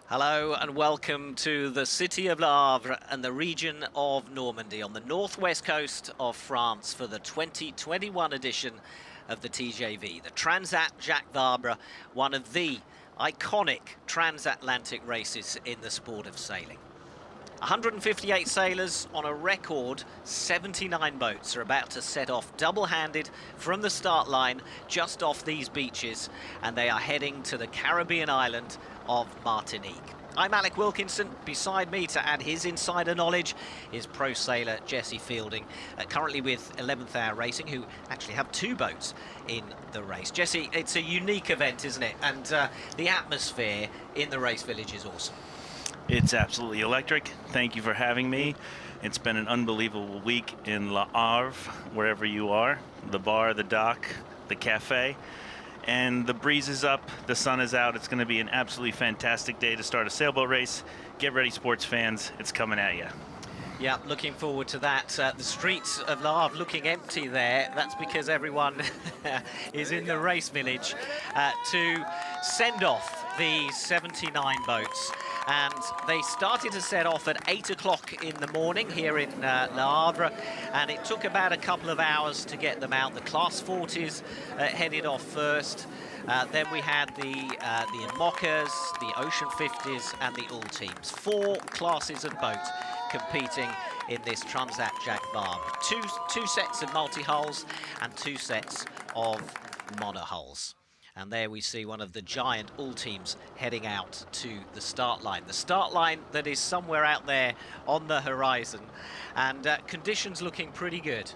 Hello and welcome to the city of Le Havre and the region of Normandy on the northwest coast of France for the 2021 edition of the TJV, the Transat Jacques Vabre, one of the iconic transatlantic races in the sport of sailing. 158 sailors on a record 79 boats are about to set off double-handed from the start line just off these beaches, and they are heading to the Caribbean island of Martinique. I'm Alec Wilkinson. Beside me to add his insider knowledge is pro sailor Jesse Fielding, currently with 11th Hour Racing, who actually have two boats in the race. Jesse, it's a unique event, isn't it? And the atmosphere in the race village is awesome. It's absolutely electric. Thank you for having me. It's been an unbelievable week in Le Havre, wherever you are. The bar, the dock, the cafe. And the breeze is up, the sun is out. It's going to be an absolutely fantastic day to start a sailboat race. Get ready, sports fans. It's coming at you. Yeah, looking forward to that. The streets of Le Havre looking empty there. That's because everyone is in the race village to send off the 79 boats. And they started to set off at 8 o'clock in the morning here in Le Havre, and it took about a couple of hours to get them out. The Class 40s headed off first. Then we had the Mockers, the Ocean 50s, and the All Teams. Four classes of boat competing in this Transat Jacques Vabre. Two sets of multi-hulls and two sets of monohulls. And there we see one of the giant all teams heading out to the start line. The start line that is somewhere out there on the horizon. And conditions looking pretty good.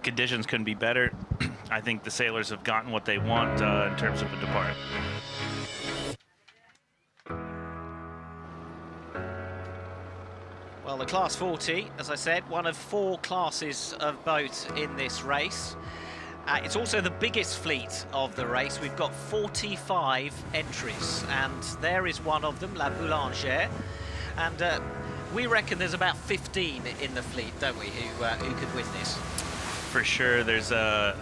Conditions couldn't be better. I think the sailors have gotten what they want in terms of a depart. Well, the Class 40, as I said, one of four classes of boat in this race. It's also the biggest fleet of the race. We've got 45 entries, and there is one of them, La Boulangère. And we reckon there's about 15 in the fleet, don't we, who could win this? For sure, there's a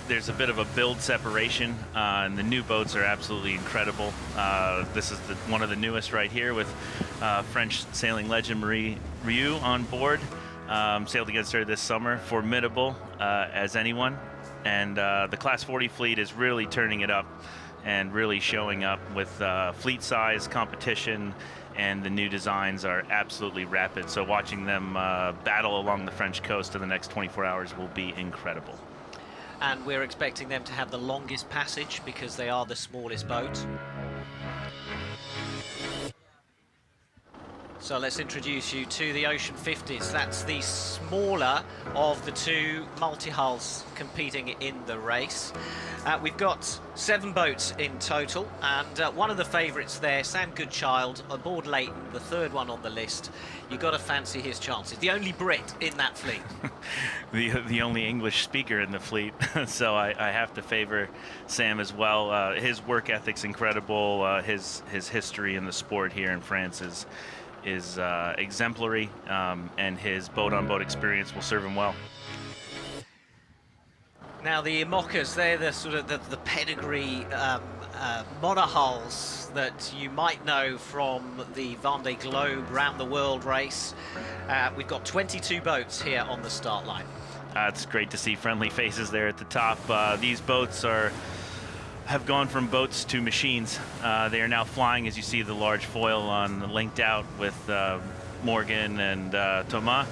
bit of a build separation, and the new boats are absolutely incredible. This is one of the newest right here with French sailing legend Marie Rieu on board. Sailed against her this summer, formidable as anyone. And the Class 40 fleet is really turning it up and really showing up with fleet size, competition, and the new designs are absolutely rapid. So watching them battle along the French coast in the next 24 hours will be incredible. And we're expecting them to have the longest passage because they are the smallest boat. So let's introduce you to the Ocean 50s. That's the smaller of the two multi-hulls competing in the race. We've got 7 boats in total, and one of the favourites there, Sam Goodchild, aboard Leighton, the third one on the list. You've got to fancy his chances. The only Brit in that fleet. the only English speaker in the fleet, so I have to favor Sam as well. His work ethic's incredible. His history in the sport here in France is exemplary, and his boat-on-boat experience will serve him well. Now the Mockers, they're the sort of the pedigree monohulls that you might know from the Vendée Globe round the world race. We've got 22 boats here on the start line. It's great to see friendly faces there at the top. These boats have gone from boats to machines. They are now flying, as you see the large foil linked out with Morgan and Thomas.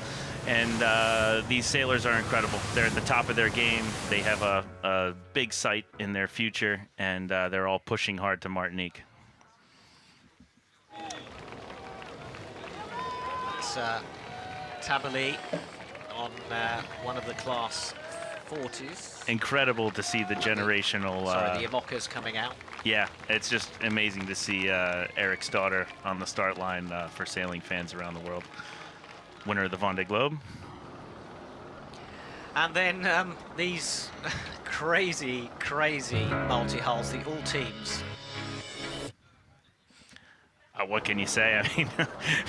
And these sailors are incredible. They're at the top of their game. They have a big sight in their future, and they're all pushing hard to Martinique. It's Tabali on one of the Class 40s. Incredible to see the generational... the Mockers coming out. Yeah, it's just amazing to see Eric's daughter on the start line for sailing fans around the world. Winner of the Vendée Globe. And then these crazy multi-hulls, the all teams. What can you say? I mean,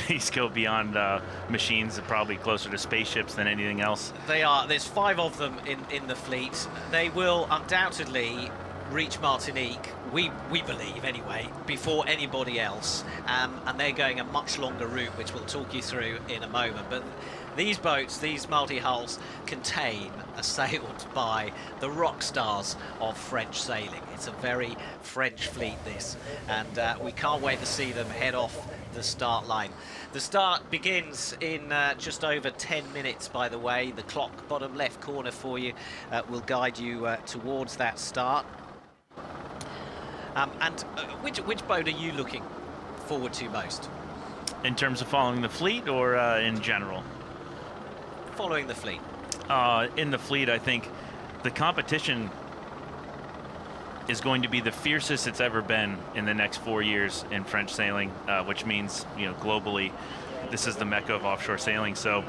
these go beyond machines, probably closer to spaceships than anything else. They are. There's 5 of them in the fleet. They will undoubtedly reach Martinique, we believe anyway, before anybody else, and they're going a much longer route, which we'll talk you through in a moment. But these boats, these multi-hulls, contain are sailed by the rock stars of French sailing. It's a very French fleet, this, and we can't wait to see them head off the start line. The start begins in just over 10 minutes, by the way. The clock, bottom left corner for you, will guide you towards that start. Which boat are you looking forward to most? In terms of following the fleet, or in general? Following the fleet. In the fleet, I think the competition is going to be the fiercest it's ever been in the next 4 years in French sailing, which means, you know, globally, this is the mecca of offshore sailing. So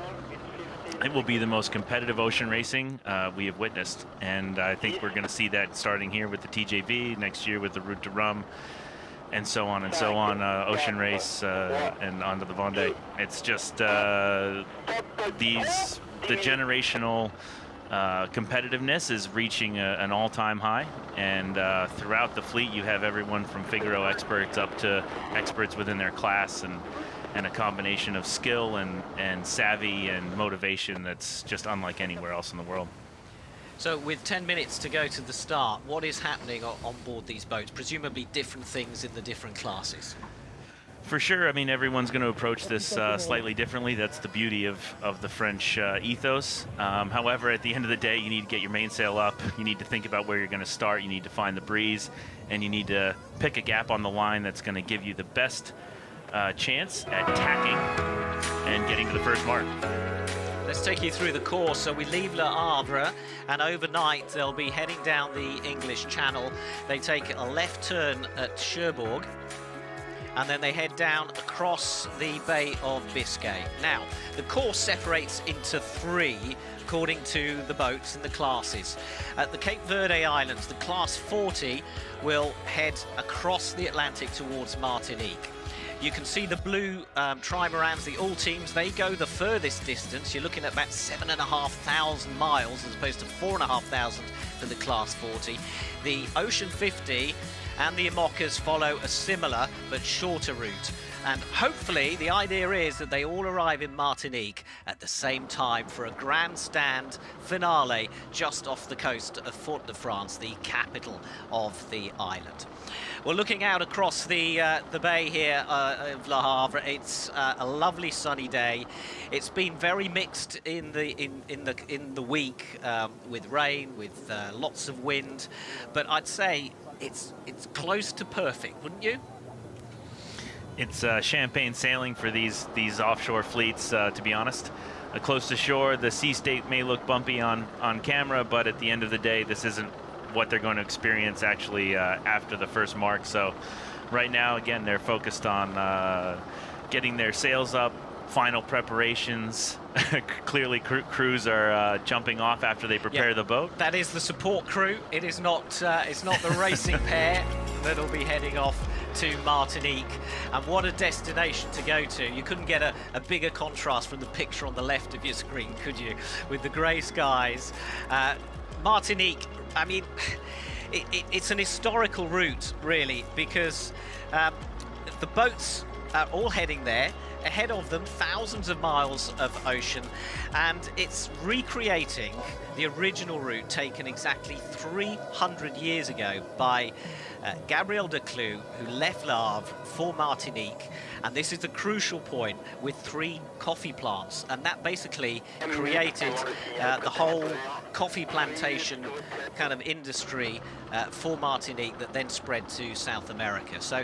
it will be the most competitive ocean racing we have witnessed, and I think we're going to see that starting here with the TJV, next year with the Route de Rhum, and so on and so on, ocean race, and onto the Vendée. It's just the generational competitiveness is reaching an all-time high, and throughout the fleet you have everyone from Figaro experts up to experts within their class, and a combination of skill and savvy and motivation that's just unlike anywhere else in the world. So with 10 minutes to go to the start, what is happening on board these boats? Presumably different things in the different classes. For sure. I mean, everyone's going to approach this slightly differently. That's the beauty of the French ethos. However, at the end of the day, you need to get your mainsail up. You need to think about where you're going to start. You need to find the breeze, and you need to pick a gap on the line that's going to give you the best chance at tacking and getting to the first mark. Let's take you through the course. So we leave Le Havre, and overnight they'll be heading down the English Channel. They take a left turn at Cherbourg, and then they head down across the Bay of Biscay. Now, the course separates into three according to the boats and the classes. At the Cape Verde Islands, the Class 40 will head across the Atlantic towards Martinique. You can see the blue trimarans, the all teams, they go the furthest distance. You're looking at about 7,500 miles as opposed to 4,500 for the Class 40. The Ocean 50 and the Imocas follow a similar but shorter route. And hopefully the idea is that they all arrive in Martinique at the same time for a grandstand finale just off the coast of Fort-de-France, the capital of the island. Well, looking out across the bay here of Le Havre, it's a lovely sunny day. It's been very mixed in the week with rain, with lots of wind, but I'd say it's close to perfect, wouldn't you? It's champagne sailing for these offshore fleets, to be honest. Close to shore, the sea state may look bumpy on camera, but at the end of the day, this isn't what they're going to experience actually after the first mark. So right now, again, they're focused on getting their sails up, final preparations. Clearly crews are jumping off after they prepare the boat. That is the support crew. It is not the racing pair that'll be heading off to Martinique. And what a destination to go to. You couldn't get a bigger contrast from the picture on the left of your screen, could you, with the grey skies. Martinique, I mean, it's an historical route, really, because the boats are all heading there. Ahead of them, thousands of miles of ocean, and it's recreating the original route taken exactly 300 years ago by Gabriel Declus, who left Le Havre for Martinique. And this is the crucial point with 3 coffee plants, and that basically created the whole coffee plantation kind of industry for Martinique that then spread to South America. So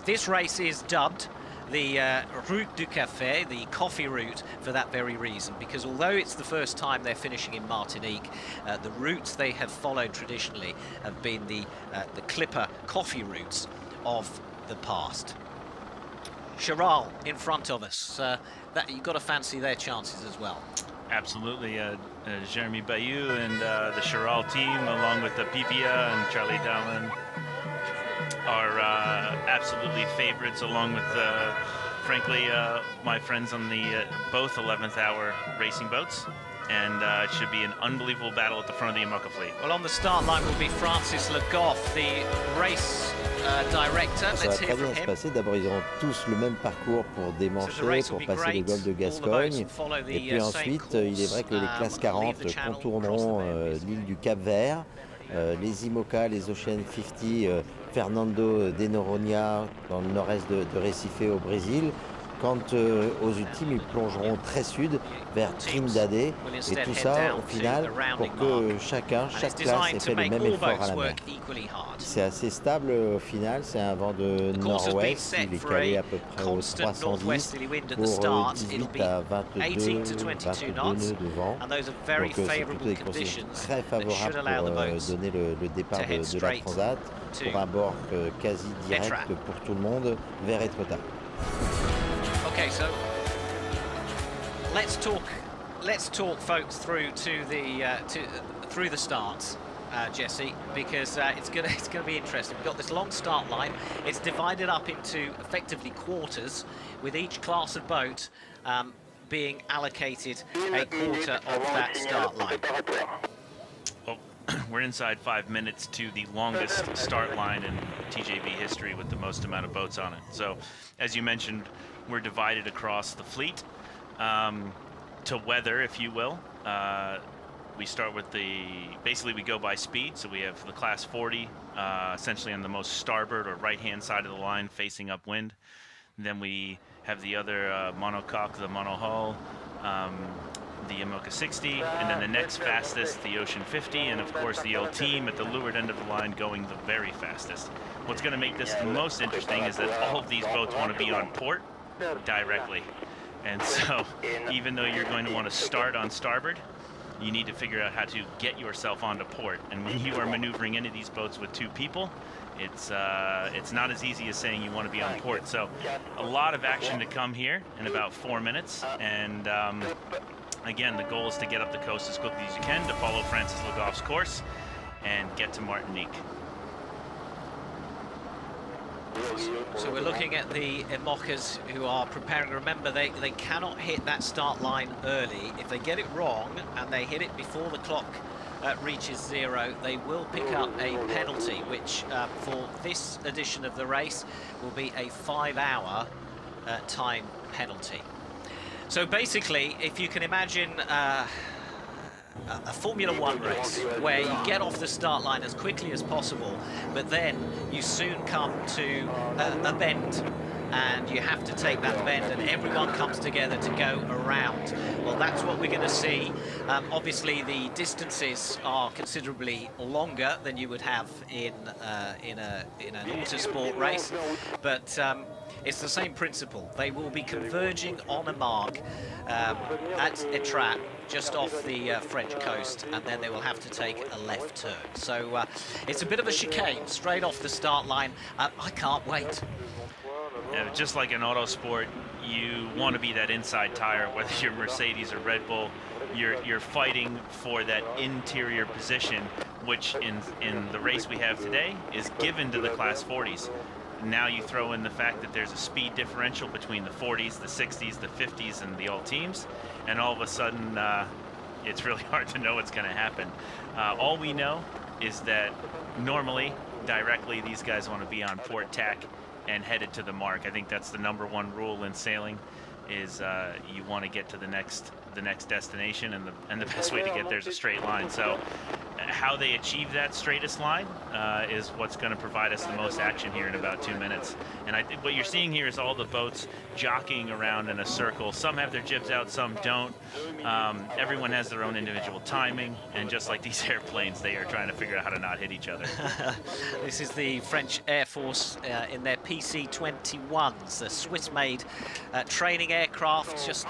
this race is dubbed the Route du Café, the coffee route, for that very reason, because although it's the first time they're finishing in Martinique, the routes they have followed traditionally have been the clipper coffee routes of the past. Charal in front of us, that you've got to fancy their chances as well. Absolutely. Jeremy Bayou and the Charal team, along with the Pipia and Charlie Dallin, are absolutely favorites, along with, frankly, my friends on the both 11th hour racing boats. and it should be an unbelievable battle at the front of the IMOCA fleet. Well, on the start line will be Francis Le Goff, the race director. Ça va très bien se passer. D'abord, ils auront tous le même parcours pour démancher, pour passer le golfe de Gascogne. Et puis ensuite, il est vrai que les classes 40 contourneront l'île du Cap-Vert. Les IMOCA, les Ocean 50, Fernando de Noronha dans le nord-est de Recife au Brésil. Quant aux ultimes, ils plongeront très sud vers Trindade, et tout ça au final pour que chaque classe ait fait le même effort à la mer. C'est assez stable au final, c'est un vent de nord-ouest, il est calé à peu près aux 310 pour 18 à 22 nœuds de vent. Donc c'est plutôt des conditions très favorables pour donner le départ de la Transat pour un bord quasi direct pour tout le monde vers Etretat. Okay, so let's talk, folks, through to the through the starts, Jesse, because it's gonna be interesting. We've got this long start line. It's divided up into effectively quarters, with each class of boat being allocated a quarter of that start line. Well, we're inside 5 minutes to the longest start line in TJV history with the most amount of boats on it. So, as you mentioned, we're divided across the fleet to weather, if you will. We start with basically we go by speed, so we have the class 40 essentially on the most starboard or right-hand side of the line facing upwind. And then we have the other monocoque, the monohull, the IMOCA 60, and then the next fastest, the Ocean 50, and of course the L team at the leeward end of the line going the very fastest. What's going to make this the most interesting is that all of these boats want to be on port directly. And so even though you're going to want to start on starboard, you need to figure out how to get yourself onto port. And when you are maneuvering any of these boats with two people, it's not as easy as saying you want to be on port. So a lot of action to come here in about 4 minutes. And again, the goal is to get up the coast as quickly as you can to follow Francis Le Goff's course and get to Martinique. So we're looking at the IMOCAs who are preparing. Remember, they cannot hit that start line early. If they get it wrong and they hit it before the clock reaches zero, they will pick up a penalty, which for this edition of the race will be a 5-hour time penalty. So basically, if you can imagine a Formula One race where you get off the start line as quickly as possible, but then you soon come to a bend and you have to take that bend and everyone comes together to go around. Well, that's what we're going to see. Obviously, the distances are considerably longer than you would have in an autosport race, but it's the same principle. They will be converging on a mark at Etretat, just off the French coast, and then they will have to take a left turn. So it's a bit of a chicane straight off the start line. I can't wait. Yeah, just like in autosport, you want to be that inside tire, whether you're Mercedes or Red Bull. You're fighting for that interior position, which in the race we have today is given to the class 40s. Now you throw in the fact that there's a speed differential between the 40s, the 60s, the 50s, and the all teams, and all of a sudden it's really hard to know what's going to happen. All we know is that normally, directly, these guys want to be on port tack and headed to the mark. I think that's the #1 rule in sailing, is you want to get to the next destination, and the best way to get there is a straight line. So how they achieve that straightest line is what's going to provide us the most action here in about 2 minutes. And I think what you're seeing here is all the boats jockeying around in a circle. Some have their jibs out, some don't. Everyone has their own individual timing, and just like these airplanes, they are trying to figure out how to not hit each other. This is the French Air Force in their PC-21s, the Swiss-made training aircraft, just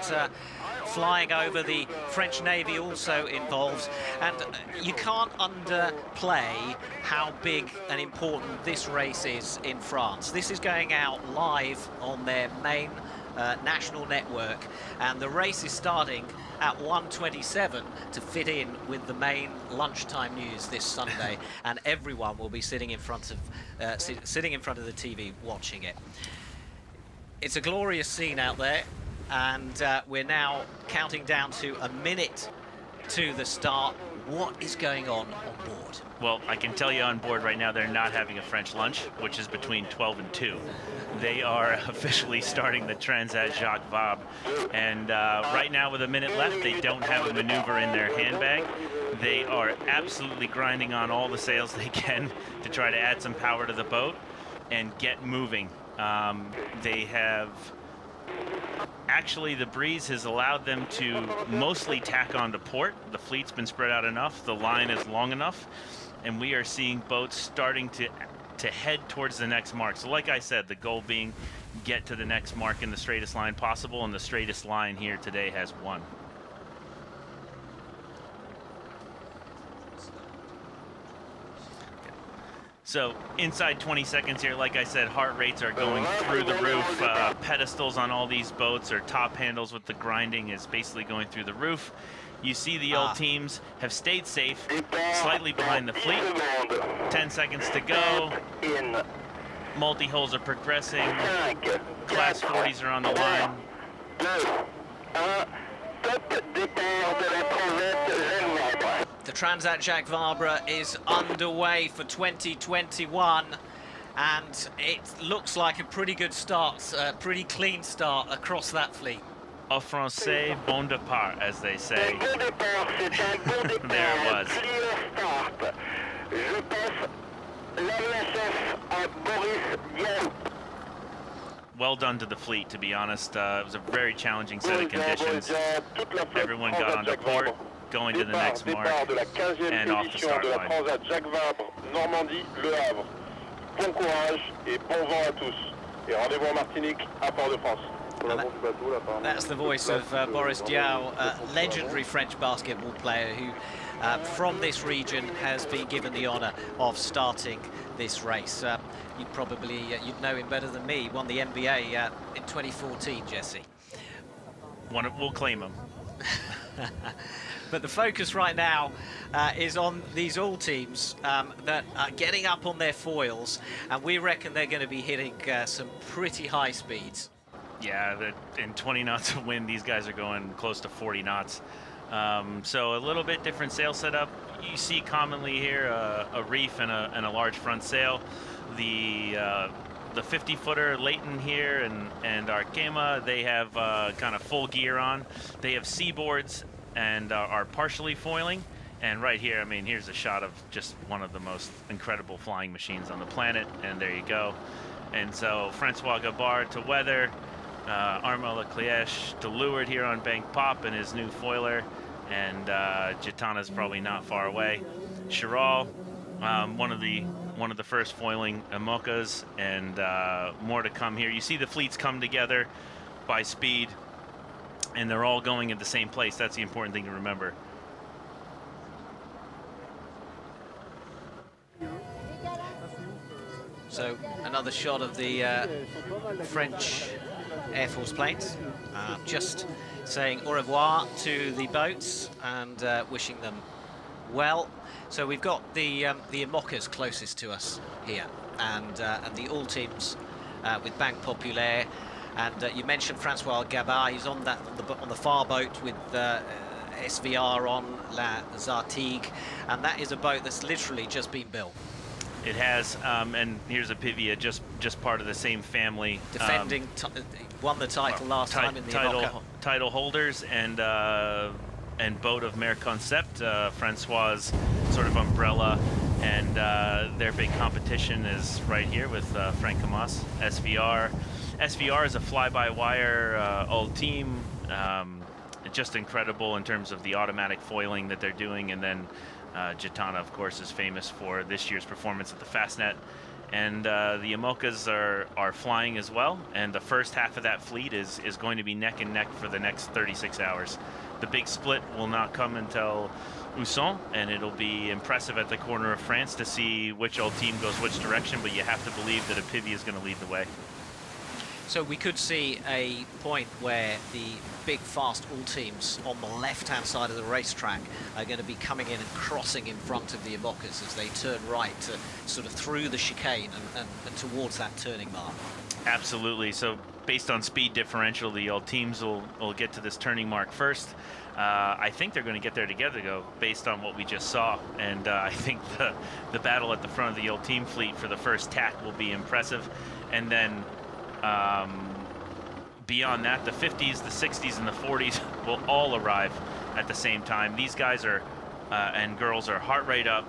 flying over. The French Navy also involved, and you can't underplay how big and important this race is in France. This is going out live on their main national network, and the race is starting at 1:27 to fit in with the main lunchtime news this Sunday, and everyone will be sitting in front of the TV watching it. It's a glorious scene out there, and we're now counting down to a minute to the start. What is going on board? Well, I can tell you on board right now, they're not having a French lunch, which is between 12 and 2. They are officially starting the Transat Jacques Vabre. And right now, with a minute left, they don't have a maneuver in their handbag. They are absolutely grinding on all the sails they can to try to add some power to the boat and get moving. They have... Actually, the breeze has allowed them to mostly tack on to port. The fleet's been spread out enough, the line is long enough, and we are seeing boats starting to head towards the next mark. So like I said, the goal being get to the next mark in the straightest line possible, and the straightest line here today has one. So inside 20 seconds here, like I said, heart rates are going through the roof. Pedestals on all these boats, or top handles with the grinding, is basically going through the roof. You see the old teams have stayed safe, slightly behind the fleet. 10 seconds to go. Multi-hulls are progressing. Class 40s are on the line. The Transat Jacques Vabre is underway for 2021, and it looks like a pretty good start, a pretty clean start across that fleet. Au français, bon départ, as they say. There it was. Well done to the fleet, to be honest. It was a very challenging set of conditions. Everyone got onto port, going to the next mark, and off the start line. Transat Jacques Vabre, Normandie, Le Havre. Bon courage et bon vent à tous. Et rendez-vous en Martinique, à Port-de-France. That's the voice of Boris Diaw, a legendary French basketball player who, from this region, has been given the honour of starting this race. You'd know him better than me. He won the NBA in 2014, Jesse. We'll claim him. But the focus right now is on these all teams that are getting up on their foils, and we reckon they're going to be hitting some pretty high speeds. Yeah, in 20 knots of wind, these guys are going close to 40 knots. So a little bit different sail setup. You see commonly here a reef and a large front sail. The 50-footer Leighton here and Arkema, they have kind of full gear on. They have seaboards and are partially foiling. And right here, I mean, here's a shot of just one of the most incredible flying machines on the planet. And there you go. And so Francois Gabard to weather, Armand Leclièche to leeward here on Bank Pop and his new foiler. And Gitana's probably not far away. Chiral, one of the first foiling IMOCAs, and more to come here. You see the fleets come together by speed, and they're all going at the same place. That's the important thing to remember. So another shot of the French Air Force planes, just saying au revoir to the boats and wishing them well. So we've got the IMOCAs closest to us here, and the all teams with Banque Populaire, and you mentioned Francois Gabard. He's on the far boat with SVR on La Zartigue, and that is a boat that's literally just been built. It has, and here's a Pivia, just part of the same family. Defending, won the title last time in the IMOCA. Title holders and boat of Mer Concept, Francois' sort of umbrella, and their big competition is right here with Frank Camas, SVR. SVR is a fly-by-wire old team, just incredible in terms of the automatic foiling that they're doing, and then Gitana, of course, is famous for this year's performance at the Fastnet. And the IMOCAs are flying as well, and the first half of that fleet is going to be neck and neck for the next 36 hours. The big split will not come until Usson, and it'll be impressive at the corner of France to see which old team goes which direction, but you have to believe that a Pivy is going to lead the way. So we could see a point where the big fast all teams on the left-hand side of the racetrack are going to be coming in and crossing in front of the IMOCAs as they turn right to sort of through the chicane and towards that turning mark. Absolutely. So based on speed differential, the old teams will get to this turning mark first. I think they're going to get there together, though, based on what we just saw. And I think the battle at the front of the old team fleet for the first tack will be impressive. And then beyond that, the 50s, the 60s, and the 40s will all arrive at the same time. These guys are and girls are heart rate up,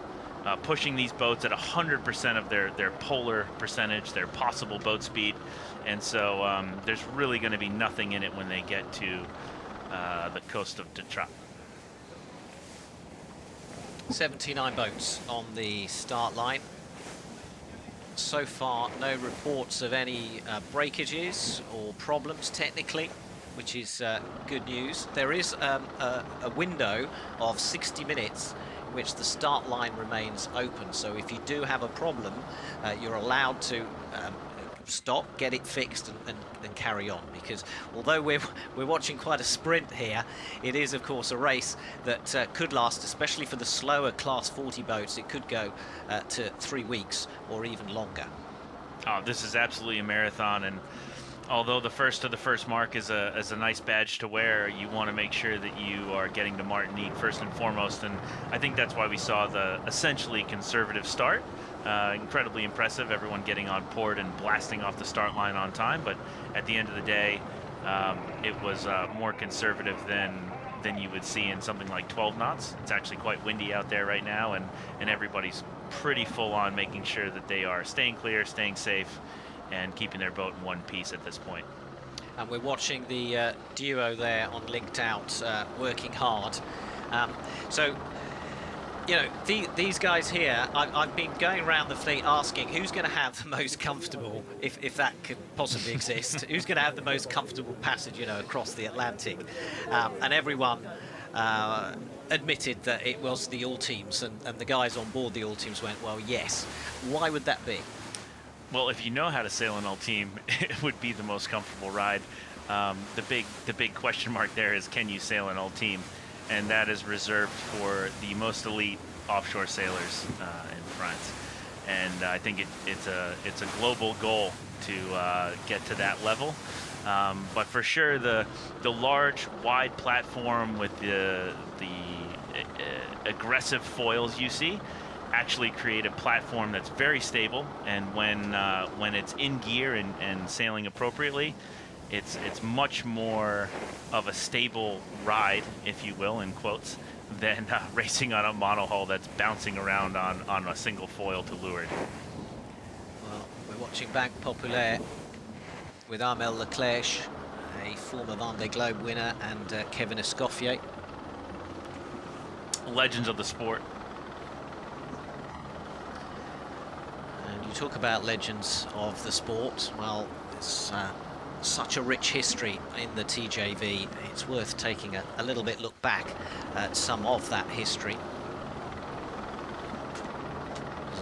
pushing these boats at 100% of their polar percentage, their possible boat speed. And so there's really going to be nothing in it when they get to the coast of Detroit. 79 boats on the start line. So far, no reports of any breakages or problems technically, which is good news. There is a window of 60 minutes in which the start line remains open. So if you do have a problem, you're allowed to stop, get it fixed, and carry on. Because although we're watching quite a sprint here, it is of course a race that could last, especially for the slower Class 40 boats. It could go to 3 weeks or even longer. Oh, this is absolutely a marathon, and although the first to the first mark is a nice badge to wear, you want to make sure that you are getting to Martinique first and foremost, and I think that's why we saw the essentially conservative start. Incredibly impressive, everyone getting on port and blasting off the start line on time, but at the end of the day, it was more conservative than you would see in something like 12 knots. It's actually quite windy out there right now, and everybody's pretty full on making sure that they are staying clear, staying safe, and keeping their boat in one piece at this point. And we're watching the duo there on Linked Out working hard. So, you know, these guys here, I've been going around the fleet asking who's going to have the most comfortable, if that could possibly exist, who's going to have the most comfortable passage, you know, across the Atlantic. And everyone admitted that it was the all teams, and the guys on board the all teams went, well, yes. Why would that be? Well, if you know how to sail an all team, it would be the most comfortable ride. The big question mark there is, can you sail an all team? And that is reserved for the most elite offshore sailors in France. And I think it's a global goal to get to that level. But for sure, the large, wide platform with the aggressive foils you see actually create a platform that's very stable, and when it's in gear and sailing appropriately, it's much more of a stable ride, if you will, in quotes, than racing on a monohull that's bouncing around on a single foil to leeward. Well, we're watching Banque Populaire with Armel Leclerc, a former Vendée Globe winner, and Kevin Escoffier. Legends of the sport. And you talk about legends of the sport. Well, it's such a rich history in the TJV. It's worth taking a little bit look back at some of that history.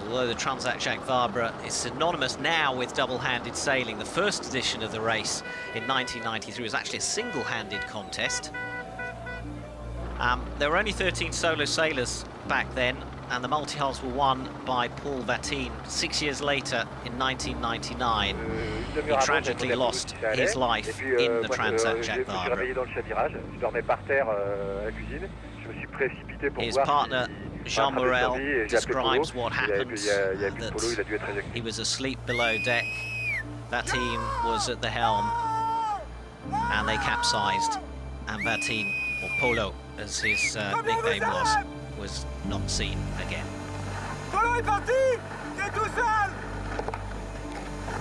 Although the Transat Jacques Vabre is synonymous now with double-handed sailing, the first edition of the race in 1993 was actually a single-handed contest. There were only 13 solo sailors back then, and the multi-hulls were won by Paul Vatine. 6 years later, in 1999, he tragically lost his life in the Transat Jacques Vabre. His partner, Jean Morel, describes what happened, that he was asleep below deck. Vatine was at the helm, and they capsized, and Vatine, or Polo, as his nickname was not seen again. Polo est parti! Il est tout seul!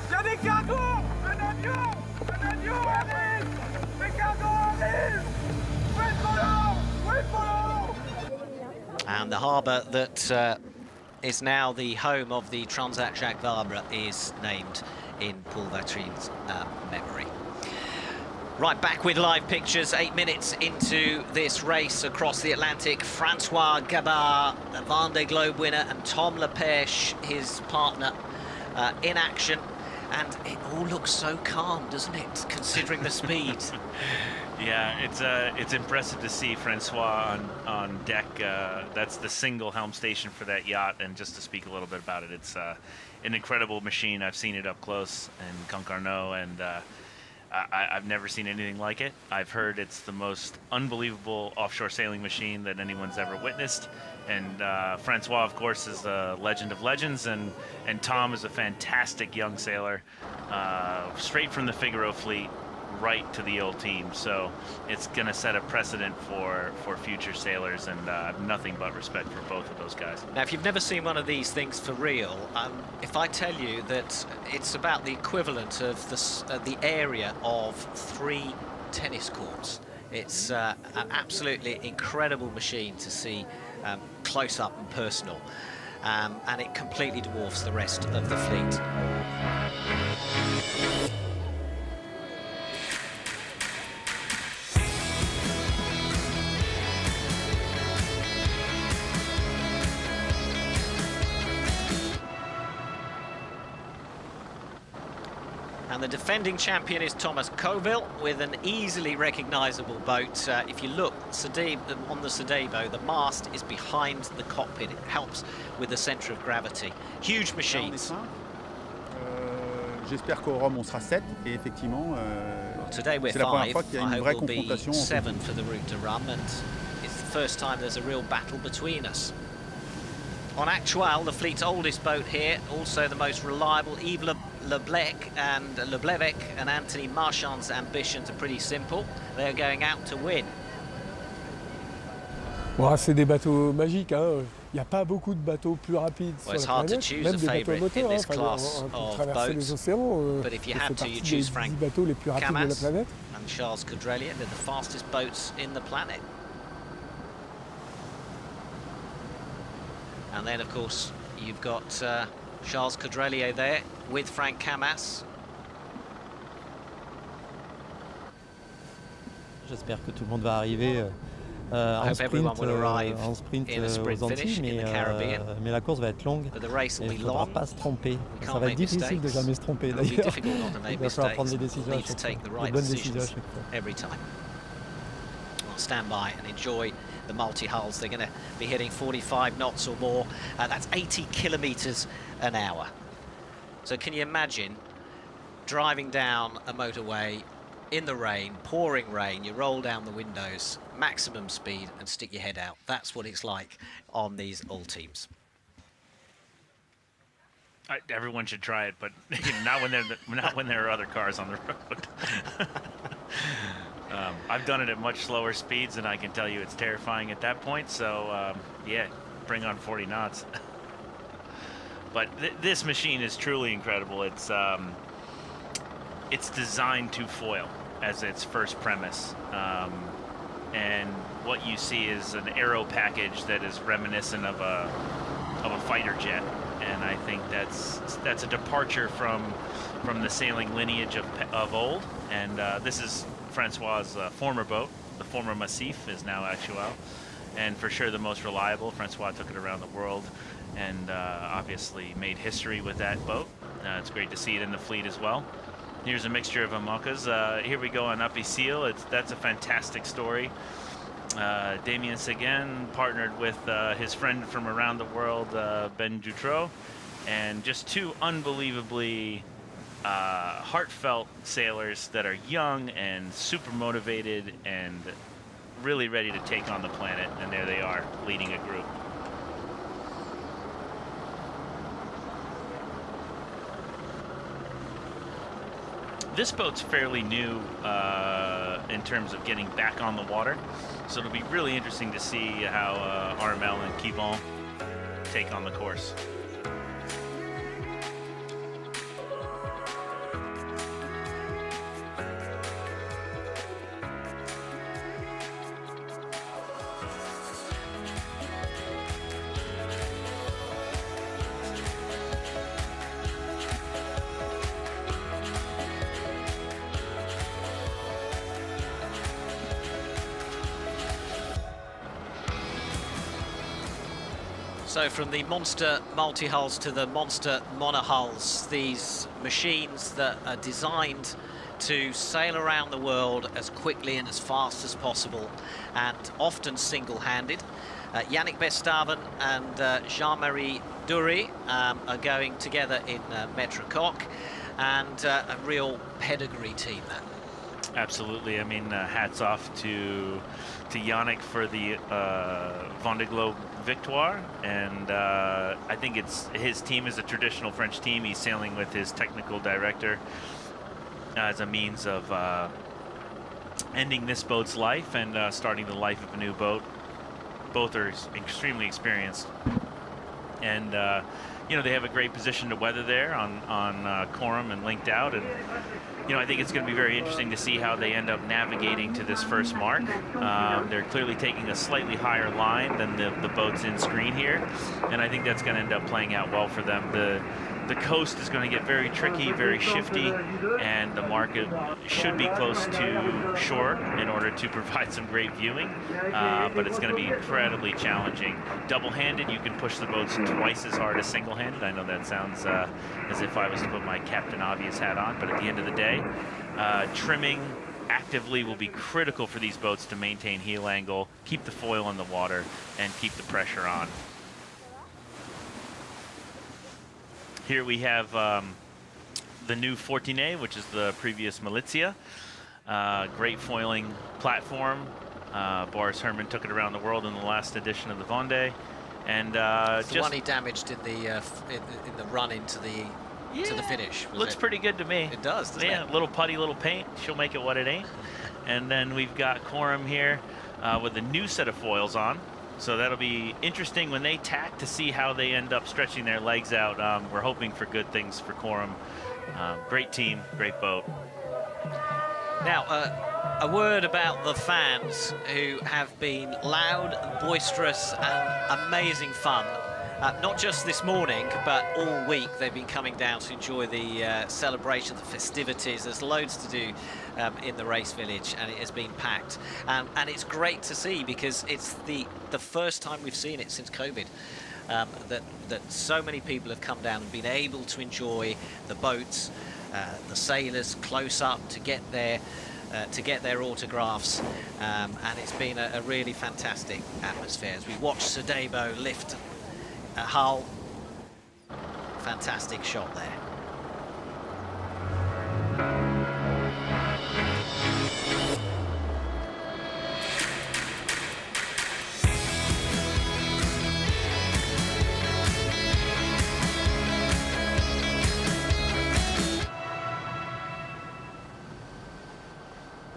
Il y a des cargos! Un avion arrive! Les cargos arrivent! Où est Polo? Où est Polo? And the harbour that is now the home of the Transat Jacques Vabre is named in Paul Vatine's memory. Right, back with live pictures, 8 minutes into this race across the Atlantic. Francois Gabard, the Vendée Globe winner, and Tom Lepêche, his partner, in action. And it all looks so calm, doesn't it, considering the speed? Yeah, it's impressive to see Francois on deck. That's the single helm station for that yacht, and just to speak a little bit about it, it's an incredible machine. I've seen it up close in Concarneau, and I've never seen anything like it. I've heard it's the most unbelievable offshore sailing machine that anyone's ever witnessed. And Francois, of course, is a legend of legends, and Tom is a fantastic young sailor, straight from the Figaro fleet, right to the old team. So it's going to set a precedent for future sailors, and I have nothing but respect for both of those guys. Now, if you've never seen one of these things for real, if I tell you that it's about the equivalent of the area of 3 tennis courts, it's an absolutely incredible machine to see close up and personal, and it completely dwarfs the rest of the fleet. And the defending champion is Thomas Coville with an easily recognisable boat. If you look on the Sodebo, the mast is behind the cockpit. It helps with the centre of gravity. Huge machines. J'espère qu'au Rhum on sera 7 et effectivement today we're 5. I hope we'll be 7 for the route to Rhum, and it's the first time there's a real battle between us. On Actual, the fleet's oldest boat here, also the most reliable, Yves Leblec and Anthony Marchand's ambitions are pretty simple. They're going out to win. Bon, c'est des bateaux magiques, hein. Il n'y a pas beaucoup de bateaux plus rapides sur la planète, même des bateaux moteurs, hein. Pour traverser les océans, but if you ça had fait to, partie you des choose 10 Frank bateaux les plus rapides de la planète. And Charles Caudrelier, they're the fastest boats in the planet. And then, of course, you've got Charles Caudrelier there with Frank Camas. J'espère que tout le monde va arriver en sprint aux Antilles, mais la course va être longue. Il ne faudra pas se tromper. Ça va être difficile de jamais se tromper d'ailleurs. Il va falloir prendre des décisions à chaque fois, des bonnes décisions à chaque fois. Stand by and enjoy the multi-hulls. They're going to be hitting 45 knots or more. That's 80 kilometers an hour. So can you imagine driving down a motorway in the rain, pouring rain, you roll down the windows, maximum speed and stick your head out. That's what it's like on these all teams. Everyone should try it, but not when there are other cars on the road. I've done it at much slower speeds, and I can tell you it's terrifying at that point. So, yeah, bring on 40 knots. But this machine is truly incredible. It's designed to foil as its first premise, and what you see is an aero package that is reminiscent of a fighter jet. And I think that's a departure from the sailing lineage of old. And this is Francois's former boat. The former Massif is now Actual, and for sure the most reliable. Francois took it around the world and obviously made history with that boat. It's great to see it in the fleet as well. Here's a mixture of Amokas. Here we go on Apicil. That's a fantastic story. Damien Seguin partnered with his friend from around the world, Ben Dutroux, and just two unbelievably heartfelt sailors that are young and super motivated and really ready to take on the planet, and there they are leading a group. This boat's fairly new in terms of getting back on the water, so it'll be really interesting to see how Armel and Kivon take on the course. So from the monster multi-hulls to the monster monohulls, these machines that are designed to sail around the world as quickly and as fast as possible, and often single-handed. Yannick Bestaven and Jean-Marie Dury are going together in Maître Coq, and a real pedigree team. Absolutely. I mean, hats off to Yannick for the Vendée Globe victoire, and I think his team is a traditional French team. He's sailing with his technical director as a means of ending this boat's life and starting the life of a new boat. Both are extremely experienced, and you know, they have a great position to weather there on Coram and linked out, and you know, I think it's going to be very interesting to see how they end up navigating to this first mark. They're clearly taking a slightly higher line than the boats in screen here, and I think that's going to end up playing out well for them. The coast is going to get very tricky, very shifty, and the market should be close to shore in order to provide some great viewing, but it's going to be incredibly challenging. Double-handed, you can push the boats twice as hard as single-handed. I know that sounds as if I was to put my Captain Obvious hat on, but at the end of the day, trimming actively will be critical for these boats to maintain heel angle, keep the foil in the water, and keep the pressure on. Here we have the new Fortinet, which is the previous Malizia. Great foiling platform. Boris Herman took it around the world in the last edition of the Vendée. And it's the one he damaged in the run into to the finish. Looks pretty good to me. It does, doesn't it? Yeah, little putty, little paint. She'll make it what it ain't. And then we've got Coram here with a new set of foils on. So that'll be interesting when they tack to see how they end up stretching their legs out. We're hoping for good things for Coram. Great team, great boat. Now, a word about the fans who have been loud, boisterous, and amazing fun. Not just this morning, but all week they've been coming down to enjoy the celebration, the festivities. There's loads to do in the race village, and it has been packed. And it's great to see, because it's the first time we've seen it since COVID, that so many people have come down and been able to enjoy the boats, the sailors close up to get their autographs, and it's been a really fantastic atmosphere as we watch Sodebo lift a hull. Fantastic shot there.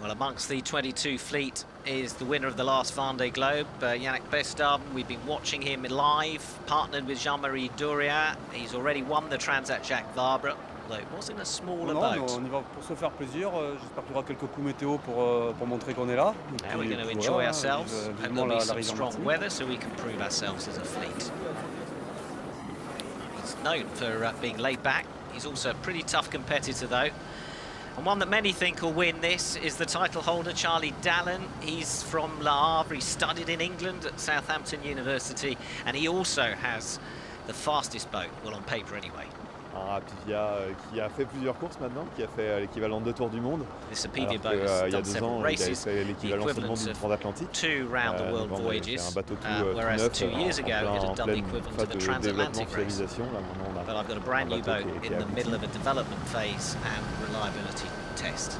Well, amongst the 22 fleet is the winner of the last Vendée Globe, Yannick Bestard. We've been watching him live, partnered with Jean-Marie Doria. He's already won the Transat Jacques Vabre, although it was in a smaller boat. On y va pour se faire plaisir. J'espère qu'il y aura quelques coups météo pour montrer qu'on est là. Now we're going to enjoy ourselves. Hope there'll be some strong weather so we can prove ourselves as a fleet. He's known for being laid back. He's also a pretty tough competitor, though. And one that many think will win this is the title holder, Charlie Dallin. He's from Le Havre. He studied in England at Southampton University, and he also has the fastest boat, well, on paper anyway. Un Apivia qui a fait plusieurs courses maintenant, qui a fait l'équivalent de 2 tours du monde. This Apivia boat has done several races, the equivalent of 2 round-the-world voyages, whereas 2 years ago it had done the equivalent of a transatlantic race. But I've got a brand new boat in the middle of a development phase and reliability test.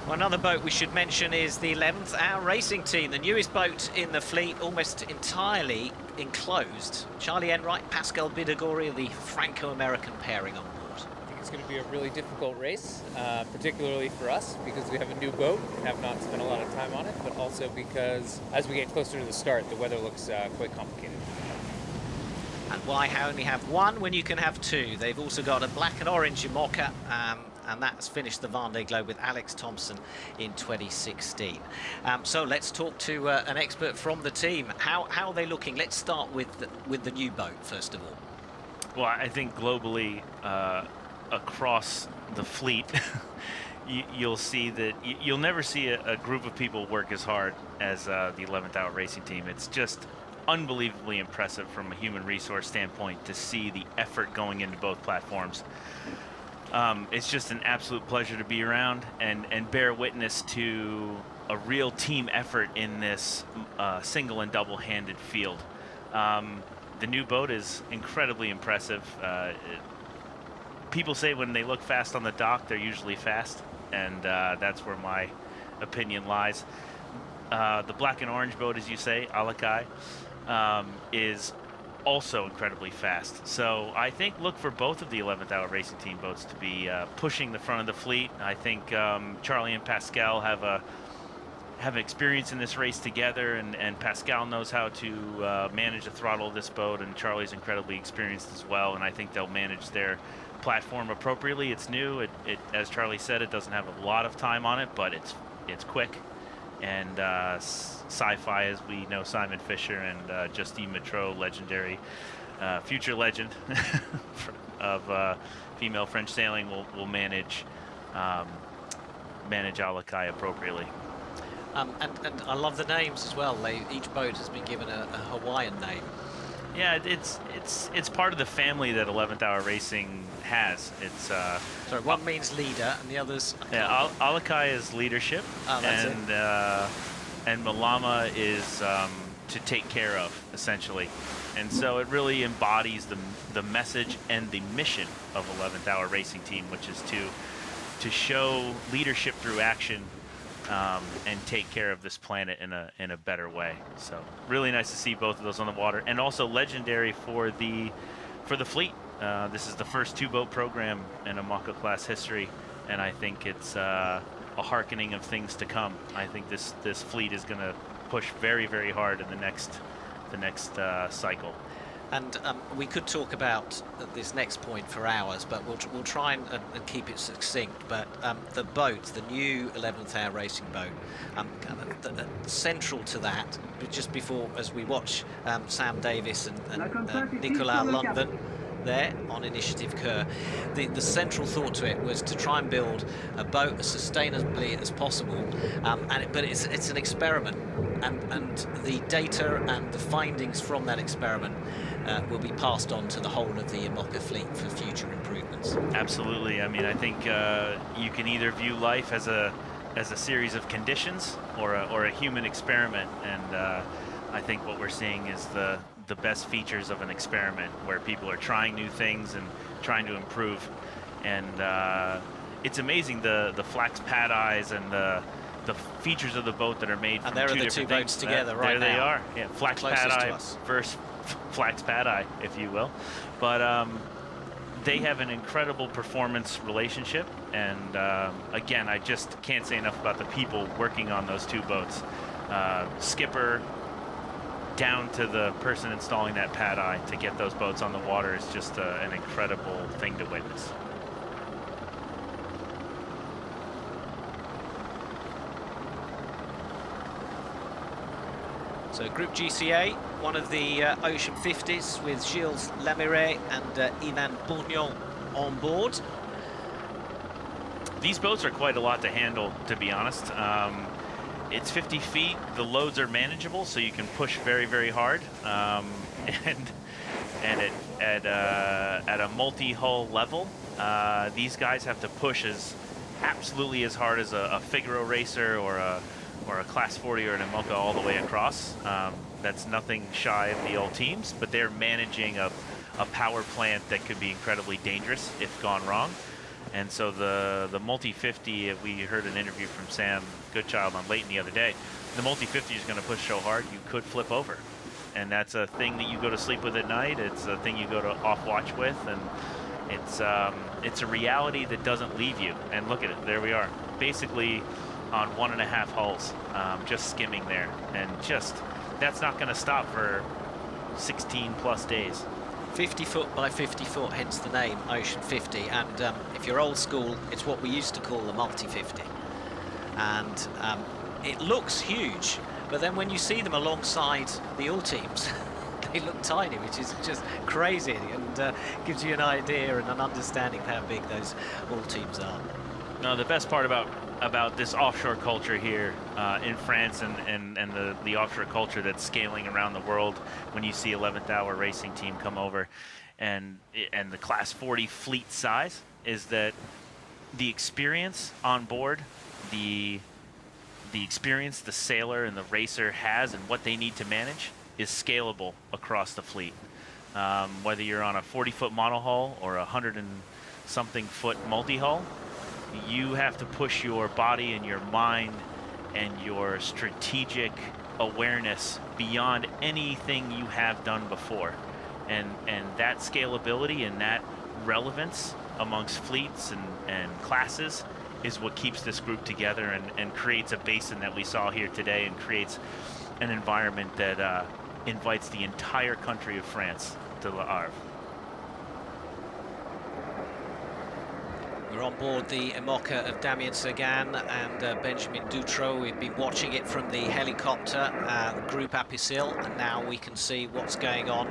Well, another boat we should mention is the 11th Hour Racing Team, the newest boat in the fleet, almost entirely enclosed. Charlie Enright, Pascal Bidagori, the Franco-American pairing on board. I think it's going to be a really difficult race, particularly for us, because we have a new boat and have not spent a lot of time on it, but also because as we get closer to the start, the weather looks quite complicated. And why only have one when you can have 2? They've also got a black and orange Imoca, and that's finished the Vendée Globe with Alex Thompson in 2016. So let's talk to an expert from the team. How are they looking? Let's start with the new boat, first of all. Well, I think globally, across the fleet, you'll see that you'll never see a group of people work as hard as the 11th Hour Racing Team. It's just unbelievably impressive from a human resource standpoint to see the effort going into both platforms. It's just an absolute pleasure to be around and bear witness to a real team effort in this single and double-handed field. The new boat is incredibly impressive. people say when they look fast on the dock, they're usually fast, and that's where my opinion lies. The black and orange boat, as you say, Alakai, is also incredibly fast. So I think look for both of the 11th Hour Racing Team boats to be pushing the front of the fleet. I think Charlie and Pascal have experience in this race together, and Pascal knows how to manage the throttle of this boat, and Charlie's incredibly experienced as well, and I think they'll manage their platform appropriately. It's new. It as Charlie said, it doesn't have a lot of time on it, but it's quick. And sci-fi, as we know, Simon Fisher and Justine Metreau, legendary future legend of female French sailing, will manage Alakai appropriately. And I love the names as well. Each boat has been given a Hawaiian name. Yeah, it's part of the family that 11th Hour Racing has. It's sorry, one means leader, and the others. Yeah, Alakai is leadership, and Malama is to take care of, essentially. And so it really embodies the message and the mission of 11th Hour Racing Team, which is to show leadership through action. And take care of this planet in a better way. So really nice to see both of those on the water, and also legendary for the fleet. This is the first 2-boat program in a Mako class history, and I think it's a hearkening of things to come. I think this fleet is going to push very, very hard in the next cycle. And we could talk about this next point for hours, but we'll try and keep it succinct. But the boat, the new 11th Hour Racing boat, central to that, just before, as we watch Sam Davis and Nicolas London there on Initiative Kerr, the central thought to it was to try and build a boat as sustainably as possible, but it's an experiment, and the data and the findings from that experiment will be passed on to the whole of the IMOCA fleet for future improvements. Absolutely. I mean, I think you can either view life as a series of conditions or a human experiment, and I think what we're seeing is the best features of an experiment, where people are trying new things and trying to improve. And it's amazing the flax pad eyes and the features of the boat that are made from two different things. And there are the two boats together right now. There they are. Yeah, flax pad eye versus flax pad eye, if you will. But they have an incredible performance relationship, and again, I just can't say enough about the people working on those 2 boats. Skipper down to the person installing that pad eye to get those boats on the water is just an incredible thing to witness. So Group GCA, one of the Ocean 50s with Gilles Lamire and Ivan Bourgnon on board. These boats are quite a lot to handle, to be honest. It's 50 feet. The loads are manageable, so you can push very, very hard. And at a multi-hull level, these guys have to push absolutely as hard as a Figaro racer or a Class 40 or an IMOCA all the way across. That's nothing shy of the old teams, but they're managing a power plant that could be incredibly dangerous if gone wrong. And so the multi-50, we heard an interview from Sam Goodchild on Leighton the other day. The multi-50 is going to push so hard you could flip over, and that's a thing that you go to sleep with at night. It's a thing you go to off watch with, and it's a reality that doesn't leave you. And look at it, there we are, basically on 1.5 hulls, just skimming there, and just that's not going to stop for 16 plus days. 50 foot by 50 foot, hence the name Ocean 50. And if you're old school, it's what we used to call the multi-50. And it looks huge, but then when you see them alongside the all teams, they look tiny, which is just crazy, and gives you an idea and an understanding of how big those all teams are. No, the best part about this offshore culture here in France and the offshore culture that's scaling around the world, when you see 11th Hour Racing Team come over and the Class 40 fleet size, is that the experience on board, the experience the sailor and the racer has and what they need to manage is scalable across the fleet. Whether you're on a 40-foot monohull or a something foot multi-hull, you have to push your body and your mind and your strategic awareness beyond anything you have done before. And that scalability and that relevance amongst fleets and classes is what keeps this group together and creates a basin that we saw here today, and creates an environment that invites the entire country of France to Le Havre. We're on board the Emoca of Damien Sagan and Benjamin Dutroux. We've been watching it from the helicopter, Groupe Apicil, and now we can see what's going on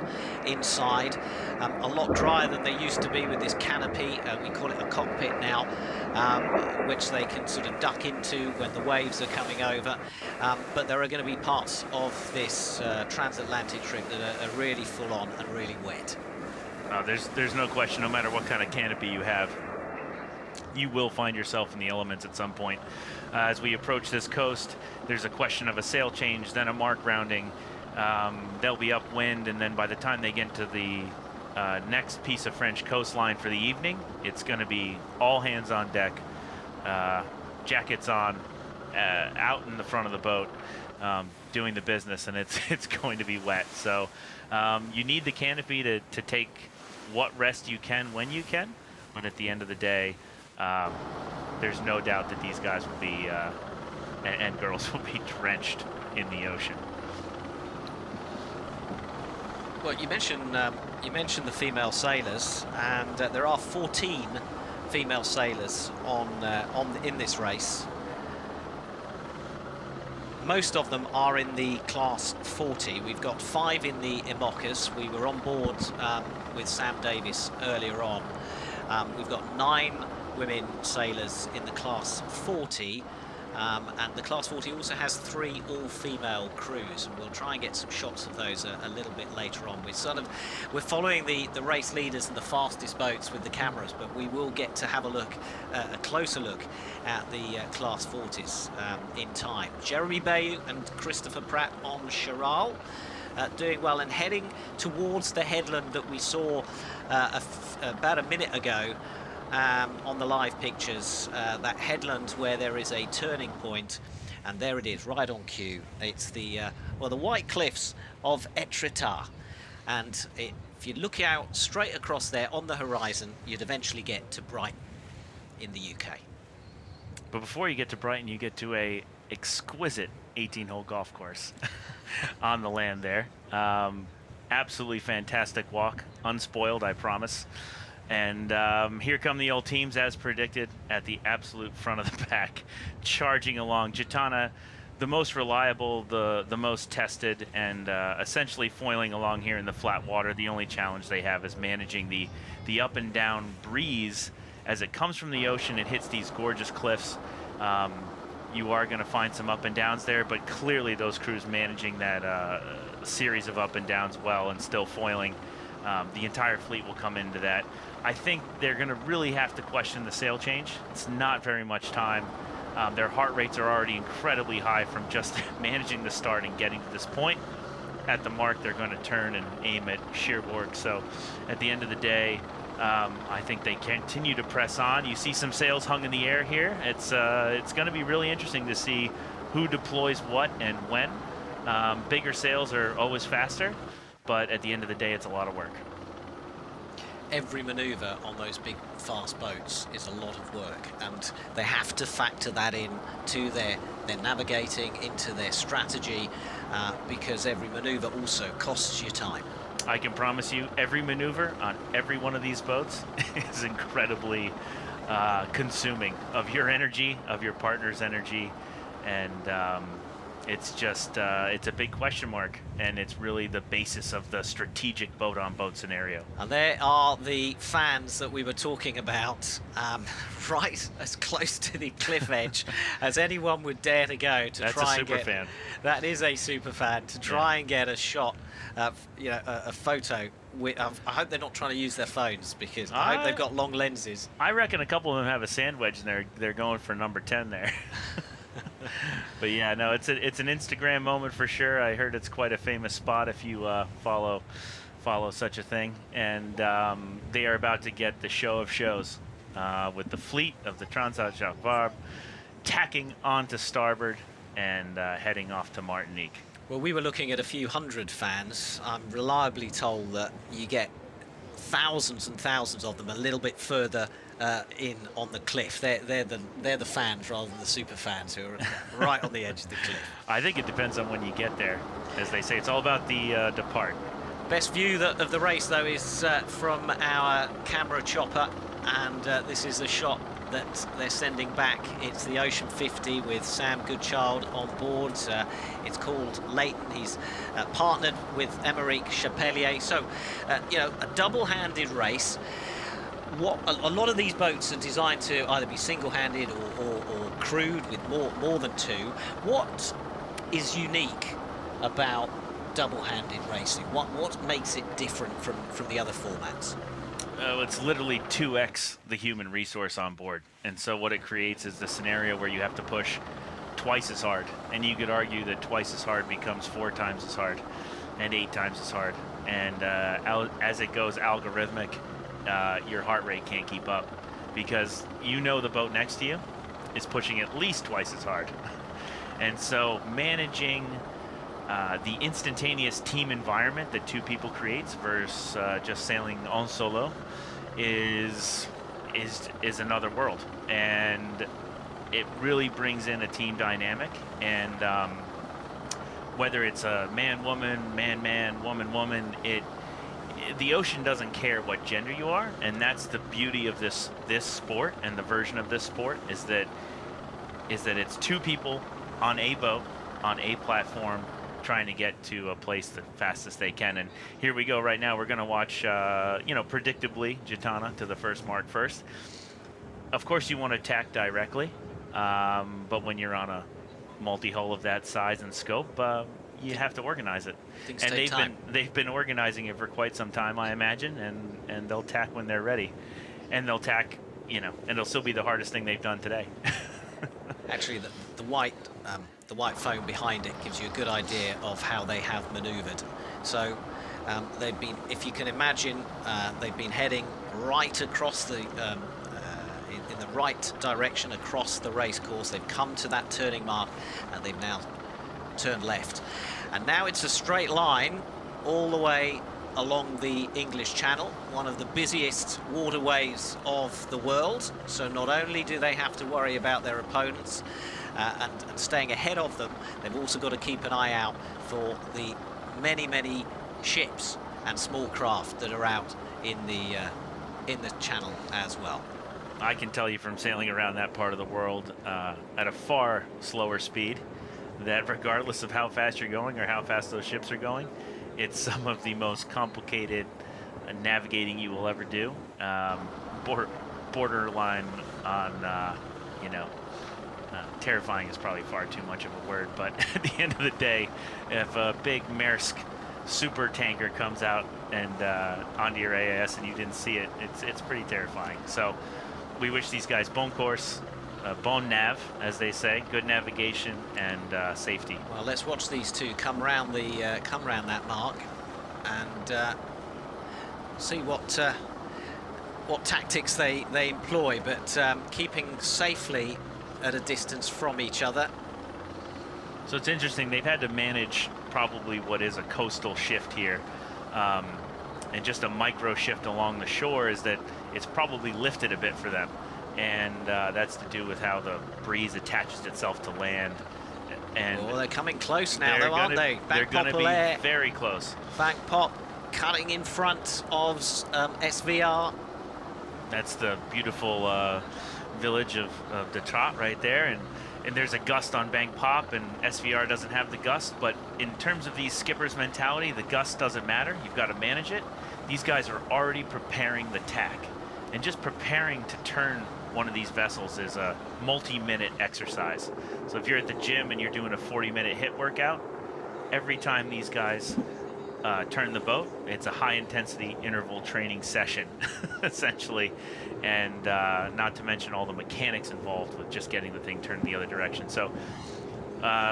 inside. A lot drier than they used to be with this canopy. We call it a cockpit now, which they can sort of duck into when the waves are coming over. But there are going to be parts of this transatlantic trip that are really full on and really wet. There's no question, no matter what kind of canopy you have, you will find yourself in the elements at some point. As we approach this coast, there's a question of a sail change, then a mark rounding. They'll be upwind, and then by the time they get to the next piece of French coastline for the evening, it's going to be all hands on deck, jackets on, out in the front of the boat, doing the business, and it's going to be wet. So you need the canopy to take what rest you can when you can, but at the end of the day, there's no doubt that these guys will be, and girls will be drenched in the ocean. Well, you mentioned the female sailors, and there are 14 female sailors in this race. Most of them are in the class 40. We've got 5 in the Emocas. We were on board with Sam Davis earlier on. We've got 9 women sailors in the class 40, and the class 40 also has 3 all-female crews, and we'll try and get some shots of those a little bit later on. We're following the race leaders and the fastest boats with the cameras, but we will get to have a closer look at the class 40s in time. Jeremy Bayou and Christopher Pratt on Charal, doing well and heading towards the headland that we saw about a minute ago. On the live pictures, that headland where there is a turning point, and there it is, right on cue. It's the white cliffs of Etretat, and if you look out straight across there on the horizon, you'd eventually get to Brighton in the UK. But before you get to Brighton, you get to a exquisite 18-hole golf course on the land there. Absolutely fantastic walk, unspoiled, I promise. And here come the old teams, as predicted, at the absolute front of the pack, charging along. Gitana, the most reliable, the most tested, and essentially foiling along here in the flat water. The only challenge they have is managing the up and down breeze as it comes from the ocean. It hits these gorgeous cliffs. You are going to find some up and downs there, but clearly those crews managing that series of up and downs well and still foiling. The entire fleet will come into that. I think they're going to really have to question the sail change. It's not very much time. Their heart rates are already incredibly high from just managing the start and getting to this point. At the mark, they're going to turn and aim at Cherbourg. So at the end of the day, I think they continue to press on. You see some sails hung in the air here. It's going to be really interesting to see who deploys what and when. Bigger sails are always faster, but at the end of the day, it's a lot of work. Every maneuver on those big fast boats is a lot of work, and they have to factor that in to their navigating, into their strategy, because every maneuver also costs you time. I can promise you every maneuver on every one of these boats is incredibly consuming of your energy, of your partner's energy, and it's just it's a big question mark, and it's really the basis of the strategic boat-on-boat scenario. And there are the fans that we were talking about, right as close to the cliff edge as anyone would dare to go to try and get. That's a super fan. That is a super fan to try and get a shot, a photo. I hope they're not trying to use their phones, because I hope they've got long lenses. I reckon a couple of them have a sand wedge, and they're going for number 10 there. But yeah, no, it's an Instagram moment for sure. I heard it's quite a famous spot if you follow such a thing, and they are about to get the show of shows with the fleet of the Transat Jacques Vabre tacking onto starboard and heading off to Martinique. Well, we were looking at a few hundred fans. I'm reliably told that you get thousands and thousands of them a little bit further in on the cliff. They're the fans rather than the super fans who are right on the edge of the cliff. I think it depends on when you get there. As they say, it's all about the depart. Best view of the race, though, is from our camera chopper, and this is the shot that they're sending back. It's the Ocean 50 with Sam Goodchild on board. It's called Leighton. He's partnered with Émeric Chapelier. So, you know, a double-handed race. What a lot of these boats are designed to either be single-handed or crewed with more than two. What is unique about double-handed racing? What makes it different from the other formats? It's literally 2x the human resource on board. And so what it creates is the scenario where you have to push twice as hard. And you could argue that twice as hard becomes 4 times as hard and 8 times as hard. And as it goes algorithmic, your heart rate can't keep up because you know the boat next to you is pushing at least twice as hard. And so managing the instantaneous team environment that 2 people creates versus just sailing en solo is another world, and it really brings in a team dynamic. And whether it's a man-woman, man-man, woman-woman, the ocean doesn't care what gender you are, and that's the beauty of this sport and the version of this sport is that it's 2 people on a boat on a platform trying to get to a place the fastest they can. And here we go right now. We're going to watch, predictably, Gitana to the first mark first. Of course, you want to attack directly, but when you're on a multi-hull of that size and scope, you have to organize it. And they've been organizing it for quite some time, I imagine, and they'll tack when they're ready. And they'll tack, and it'll still be the hardest thing they've done today. Actually, the white foam behind it gives you a good idea of how they have maneuvered. So they've been, if you can imagine, they've been heading right across the in the right direction across the race course. They've come to that turning mark and they've now turned left. And now it's a straight line all the way along the English Channel, one of the busiest waterways of the world. So not only do they have to worry about their opponents and staying ahead of them, they've also got to keep an eye out for the many ships and small craft that are out in the channel as well. I can tell you from sailing around that part of the world at a far slower speed that regardless of how fast you're going or how fast those ships are going, it's some of the most complicated navigating you will ever do. Borderline on, terrifying is probably far too much of a word, but at the end of the day, if a big Maersk super tanker comes out and onto your AIS and you didn't see it, it's pretty terrifying. So we wish these guys bon course, bon nav, as they say, good navigation and safety. Well, let's watch these two come round that mark and see what tactics they employ, but keeping safely at a distance from each other. So it's interesting, they've had to manage probably what is a coastal shift here, and just a micro shift along the shore is that it's probably lifted a bit for them, and that's to do with how the breeze attaches itself to land. And they're coming close now, though, aren't they? They're going to be very close. Back pop cutting in front of SVR. That's the beautiful village of Detroit right there, and there's a gust on bank pop, and SVR doesn't have the gust, but in terms of these skippers' mentality, the gust doesn't matter. You've got to manage it. These guys are already preparing the tack, and just preparing to turn one of these vessels is a multi-minute exercise. So if you're at the gym and you're doing a 40-minute HIIT workout, every time these guys turn the boat, it's a high-intensity interval training session, essentially, and not to mention all the mechanics involved with just getting the thing turned the other direction. So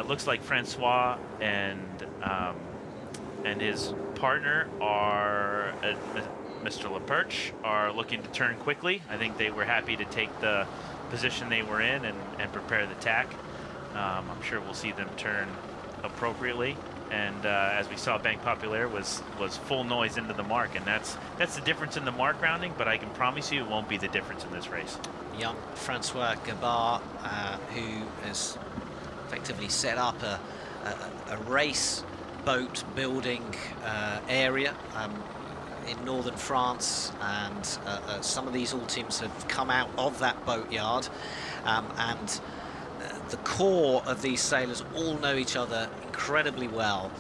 looks like Francois and his partner are Mr. Leperche are looking to turn quickly. I think they were happy to take the position they were in and prepare the tack. I'm sure we'll see them turn appropriately. And as we saw, Banque Populaire was full noise into the mark, and that's the difference in the mark rounding, but I can promise you it won't be the difference in this race. Young Francois Gabard, who has effectively set up a race boat building area in northern France, and some of these all teams have come out of that boatyard, and the core of these sailors all know each other incredibly well.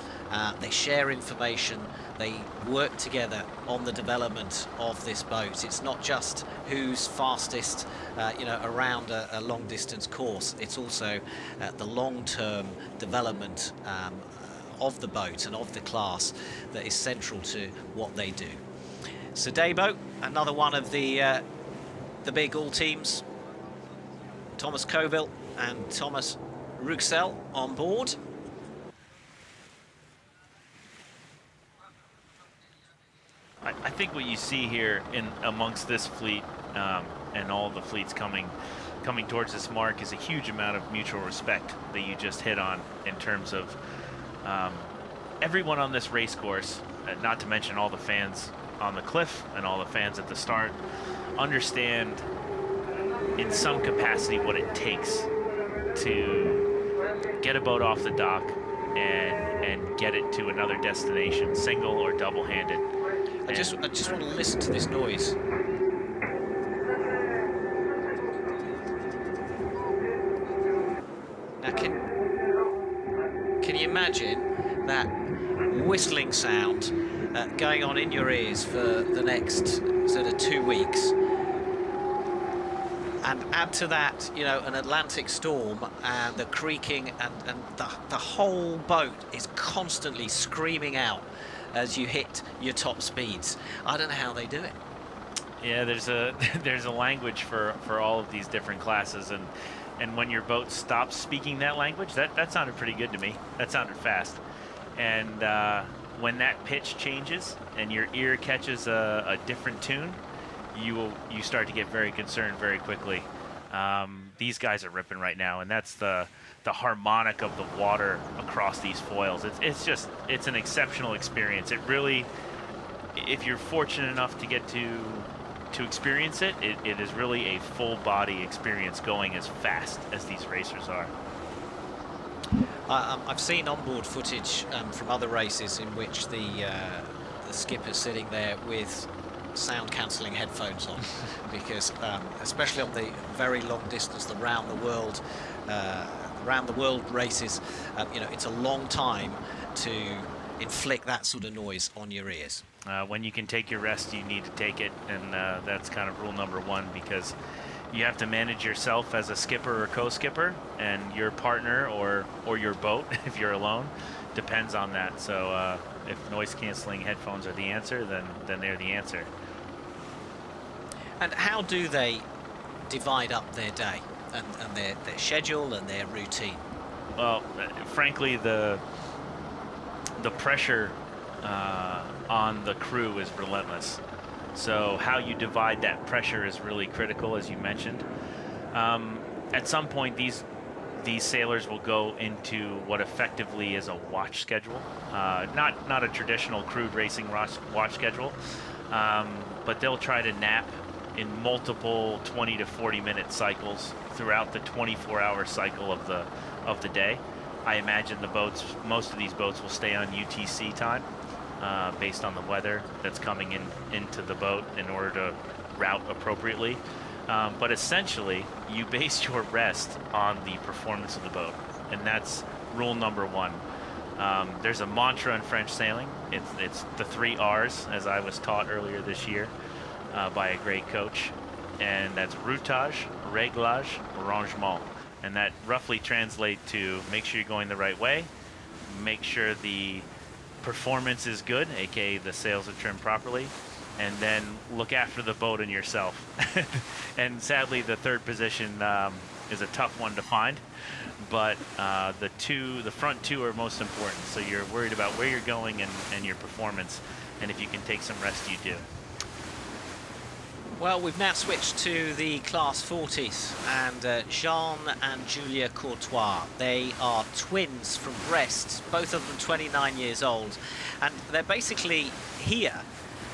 They share information, they work together on the development of this boat. It's not just who's fastest around a long distance course, it's also the long-term development of the boat and of the class that is central to what they do. So Dayboat, another one of the big all teams. Thomas Coville and Thomas Rouxel on board. I think what you see here amongst this fleet and all the fleets coming towards this mark is a huge amount of mutual respect that you just hit on, in terms of everyone on this race course, not to mention all the fans on the cliff and all the fans at the start, understand in some capacity what it takes to get a boat off the dock and get it to another destination, single or double-handed. I just want to listen to this noise. Now, can you imagine that whistling sound going on in your ears for the next sort of 2 weeks? And add to that, an Atlantic storm and the creaking, and the whole boat is constantly screaming out as you hit your top speeds. I don't know how they do it. Yeah, there's a language for all of these different classes, and when your boat stops speaking that language, that sounded pretty good to me. That sounded fast. And when that pitch changes and your ear catches a different tune, you start to get very concerned very quickly. These guys are ripping right now, and that's the harmonic of the water across these foils. It's an exceptional experience. It really, if you're fortunate enough to get to experience it, it is really a full body experience, going as fast as these racers are. I've seen onboard footage from other races in which the skipper's sitting there with sound cancelling headphones on, because especially on the very long distance, the round the world races, it's a long time to inflict that sort of noise on your ears. When you can take your rest, you need to take it, and that's kind of rule number one, because you have to manage yourself as a skipper or co-skipper, and your partner or your boat, if you're alone, depends on that. So if noise cancelling headphones are the answer, then they're the answer. And how do they divide up their day and their schedule and their routine? Well, frankly, the pressure on the crew is relentless. So how you divide that pressure is really critical, as you mentioned. At some point, these sailors will go into what effectively is a watch schedule, not a traditional crewed racing watch schedule, but they'll try to nap in multiple 20 to 40 minute cycles throughout the 24-hour cycle of the day. I imagine most of these boats will stay on UTC time, based on the weather that's coming into the boat in order to route appropriately. But essentially, you base your rest on the performance of the boat, and that's rule number one. There's a mantra in French sailing. It's the 3 R's, as I was taught earlier this year by a great coach, and that's routage, réglage, rangement. And that roughly translates to make sure you're going the right way, make sure the performance is good, aka the sails are trimmed properly, and then look after the boat and yourself. And sadly, the third position is a tough one to find, but the front two are most important. So you're worried about where you're going and your performance, and if you can take some rest, you do. Well, we've now switched to the Class 40s, and Jean and Julia Courtois. They are twins from Brest, both of them 29 years old, and they're basically here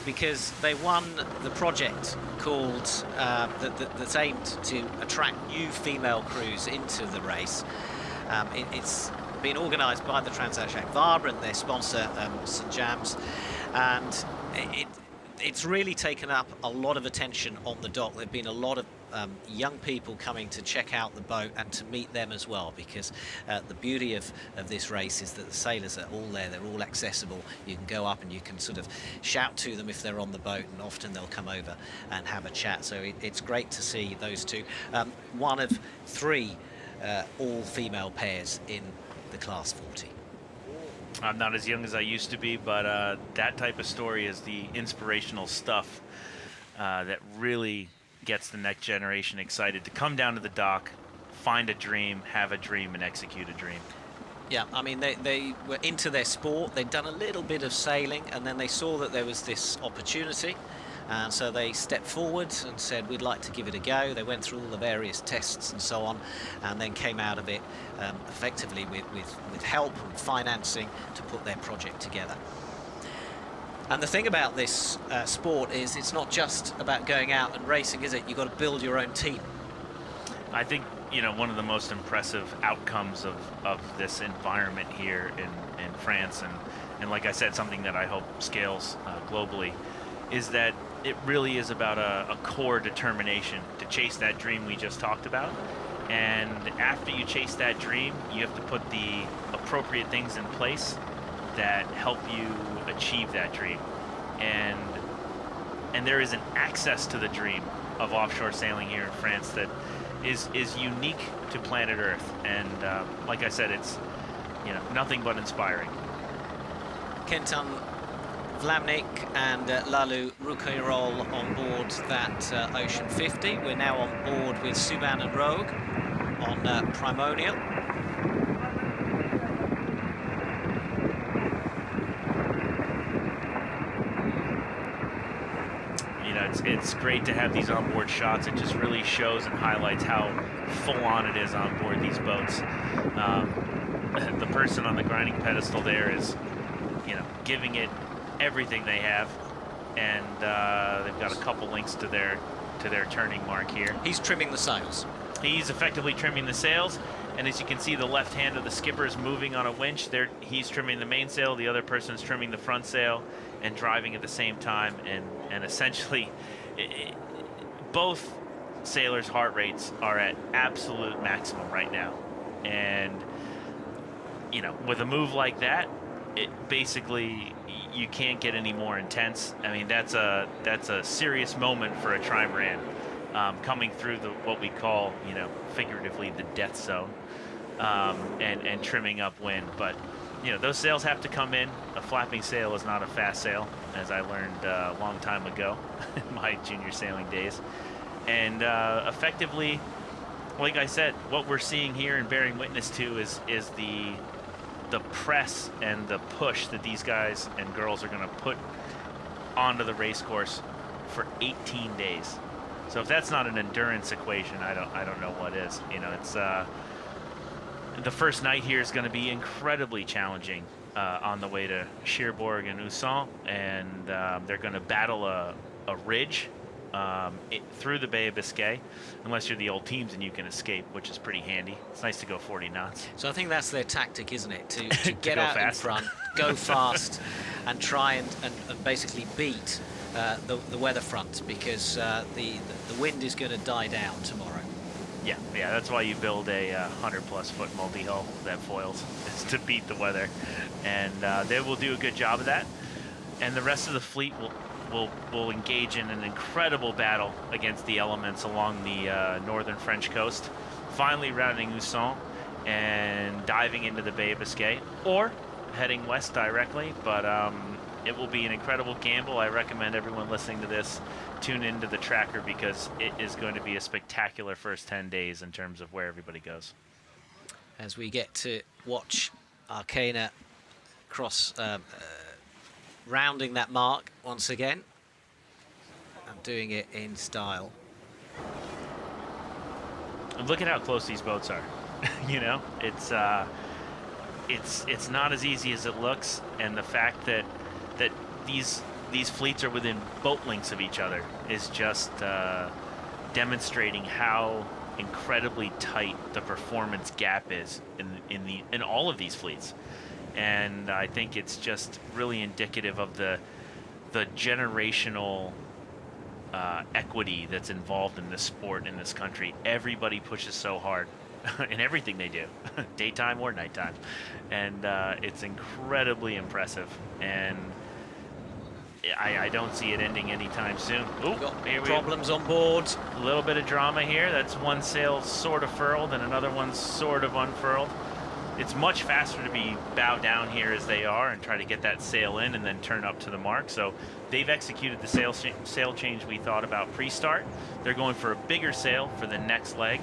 because they won the project called that's aimed to attract new female crews into the race. It's been organised by the Transat Jacques Vabre and their sponsor St James, and it's really taken up a lot of attention on the dock. There have been a lot of young people coming to check out the boat and to meet them as well, because the beauty of this race is that the sailors are all there, they're all accessible. You can go up and you can sort of shout to them if they're on the boat, and often they'll come over and have a chat. So it's great to see those two. One of three all-female pairs in the Class 40. I'm not as young as I used to be, but that type of story is the inspirational stuff that really gets the next generation excited to come down to the dock, find a dream, have a dream, and execute a dream. Yeah, I mean, they were into their sport. They'd done a little bit of sailing, and then they saw that there was this opportunity. And so they stepped forward and said, we'd like to give it a go. They went through all the various tests and so on, and then came out of it effectively with help and financing to put their project together. And the thing about this sport is it's not just about going out and racing, is it? You've got to build your own team. I think, one of the most impressive outcomes of this environment here in France, and like I said, something that I hope scales globally, is that it really is about a core determination to chase that dream we just talked about. And after you chase that dream, you have to put the appropriate things in place that help you achieve that dream. And there is an access to the dream of offshore sailing here in France that is unique to planet Earth. And like I said, it's nothing but inspiring. Kenton Vlamnik and Lalu Roucayrol on board that Ocean 50. We're now on board with Subban and Rogue on Primonial. It's great to have these onboard shots. It just really shows and highlights how full on it is on board these boats. The person on the grinding pedestal there is, giving it everything they have, and they've got a couple links to their turning mark here. He's trimming the sails. He's effectively trimming the sails, and as you can see, the left hand of the skipper is moving on a winch. He's trimming the mainsail, the other person's trimming the front sail and driving at the same time, and essentially both sailors' heart rates are at absolute maximum right now. And with a move like that, it basically, you can't get any more intense. I mean, that's a serious moment for a trimaran, coming through what we call, figuratively, the death zone, and trimming up wind. But those sails have to come in. A flapping sail is not a fast sail, as I learned a long time ago in my junior sailing days. And effectively, like I said, what we're seeing here and bearing witness to is the press and the push that these guys and girls are going to put onto the race course for 18 days. So if that's not an endurance equation, I don't know what is. It's the first night here is going to be incredibly challenging on the way to Cherbourg and Usan, and they're going to battle a ridge through the Bay of Biscay, unless you're the old teams and you can escape, which is pretty handy. It's nice to go 40 knots. So I think that's their tactic, isn't it? To get out fast. in front, go fast, and try and basically beat the weather front, because the wind is going to die down tomorrow. Yeah, that's why you build a 100-plus foot multi-hull that foils, is to beat the weather. And they will do a good job of that. And the rest of the fleet will engage in an incredible battle against the elements along the northern French coast, finally rounding Usan and diving into the Bay of Biscay, or heading west directly. But it will be an incredible gamble. I recommend everyone listening to this tune into the tracker, because it is going to be a spectacular first 10 days in terms of where everybody goes. As we get to watch Arcana cross, rounding that mark once again. And doing it in style. And look at how close these boats are. You know, it's not as easy as it looks, and the fact that these fleets are within boat lengths of each other is just demonstrating how incredibly tight the performance gap is in all of these fleets. And I think it's just really indicative of the generational equity that's involved in this sport in this country. Everybody pushes so hard in everything they do, daytime or nighttime, and it's incredibly impressive. And I don't see it ending anytime soon. Ooh, here we problems on board. A little bit of drama here. That's one sail sort of furled and another one sort of unfurled. It's much faster to be bow down here as they are and try to get that sail in and then turn up to the mark. So they've executed the sail change we thought about pre-start. They're going for a bigger sail for the next leg.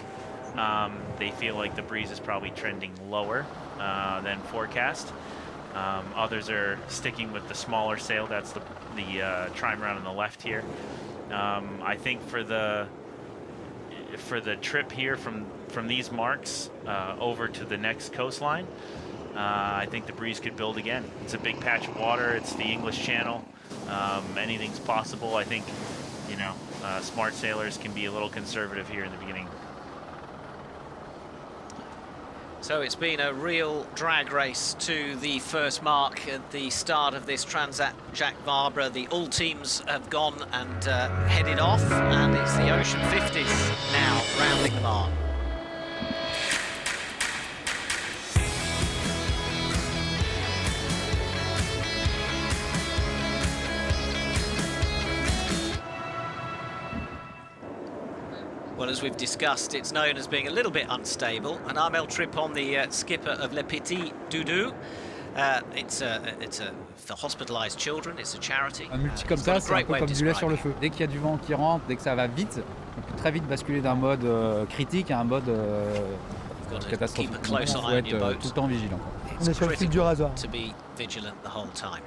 They feel like the breeze is probably trending lower than forecast. Others are sticking with the smaller sail. That's the trimaran on the left here. I think for the trip here from these marks over to the next coastline, I think the breeze could build again. It's a big patch of water. It's the English Channel. Anything's possible. I think, you know, smart sailors can be a little conservative here in the beginning. So it's been a real drag race to the first mark at the start of this Transat Jacques Vabre. All teams have gone and headed off, and it's the Ocean 50s now rounding the mark. Well, as we've discussed, it's known as being a little bit unstable. An Armel trip on the skipper of Le Petit Doudou. It's for hospitalised children. It's a charity. Un multi comme ça, c'est un peu comme du lait sur le feu. Dès qu'il y a du vent qui rentre, dès que ça va vite, on peut très vite basculer d'un mode critique à un mode catastrophique. Il faut être tout le temps vigilant. On est sur le fil du rasoir. To be vigilant the whole time.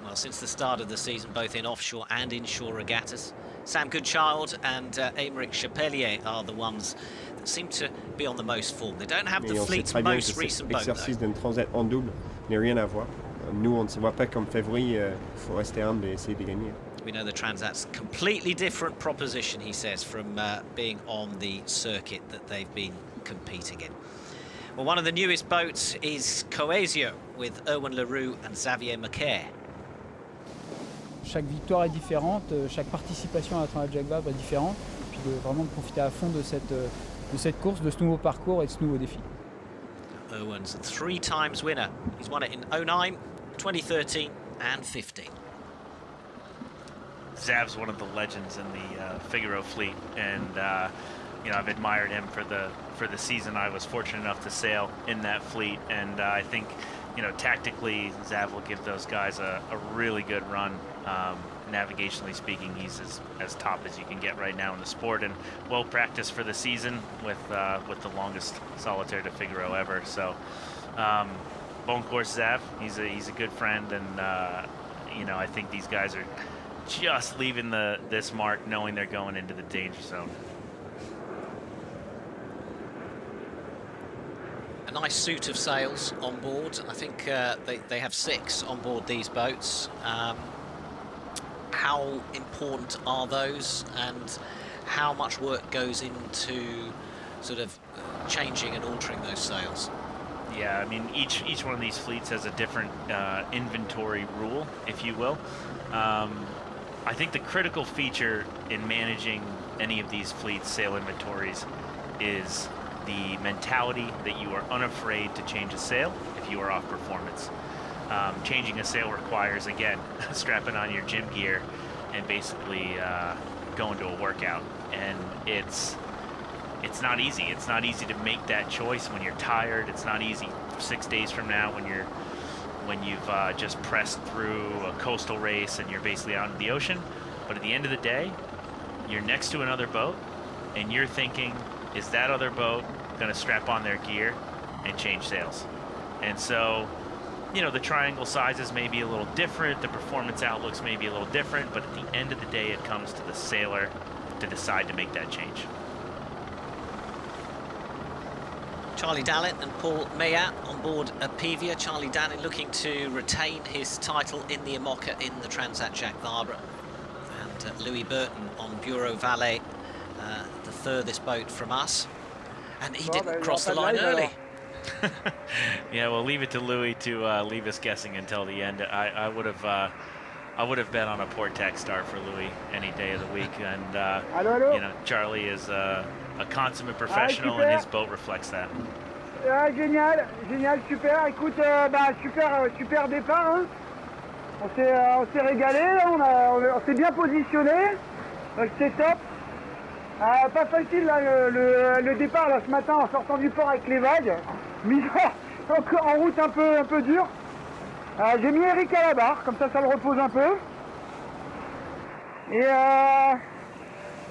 Well, since the start of the season, both in offshore and inshore regattas, Sam Goodchild and Aymeric Chapelier are the ones that seem to be on the most form. They don't have the fleet's most recent boat, l'exercice d'un transat en double n'a rien à voir. Nous, on ne se voit pas comme favori. Il faut rester humble et essayer de gagner. We know the Transat's a completely different proposition, he says, from being on the circuit that they've been competing in. Well, one of the newest boats is Coesio with Erwan Leroux and Xavier Macaire. Chaque victoire est différente, chaque participation à la Transat Jacques Vabre est différente, et puis vraiment de profiter à fond de cette course, de ce nouveau parcours et de ce nouveau défi. Erwan's a 3 times winner. He's won it in 2009, 2013 and 15. Zav's one of the legends in the Figaro fleet, and you know, I've admired him for the season. I was fortunate enough to sail in that fleet, and I think, you know, tactically, Zav will give those guys a really good run. Navigationally speaking, he's as top as you can get right now in the sport, and well practiced for the season with the longest Solitaire de Figaro ever. So, bon course, Zav. He's a good friend, and you know, I think these guys are just leaving this mark, knowing they're going into the danger zone. A nice suit of sails on board. I think they have 6 on board these boats. How important are those, and how much work goes into sort of changing and altering those sails? Yeah, I mean, each one of these fleets has a different inventory rule, if you will. I think the critical feature in managing any of these fleets' sail inventories is the mentality that you are unafraid to change a sail if you are off performance. Changing a sail requires, again, strapping on your gym gear and basically going to a workout. And it's not easy. It's not easy to make that choice when you're tired. It's not easy 6 days from now when you've just pressed through a coastal race and you're basically out in the ocean. But at the end of the day, you're next to another boat and you're thinking, is that other boat going to strap on their gear and change sails? And so you know, the triangle sizes may be a little different, the performance outlooks may be a little different, but at the end of the day, it comes to the sailor to decide to make that change. Charlie Dallin and Paul Meillat on board Pivia. Charlie Dallin looking to retain his title in the IMOCA in the Transat Jacques Vabre. And Louis Burton on Bureau Valet, the furthest boat from us. And he didn't cross the line early. Yeah, we'll leave it to Louis to leave us guessing until the end. I would have bet on a Portex start for Louis any day of the week, and you know, Charlie is a consummate professional, and his boat reflects that. Génial, génial, super. Écoute, super départ. Hein. On s'est régalé, on s'est bien positionné, donc c'est top. Pas facile là, le départ là ce matin en sortant du port avec les vagues. Mise encore en route un peu dur. J'ai mis Eric à la barre, comme ça le repose un peu.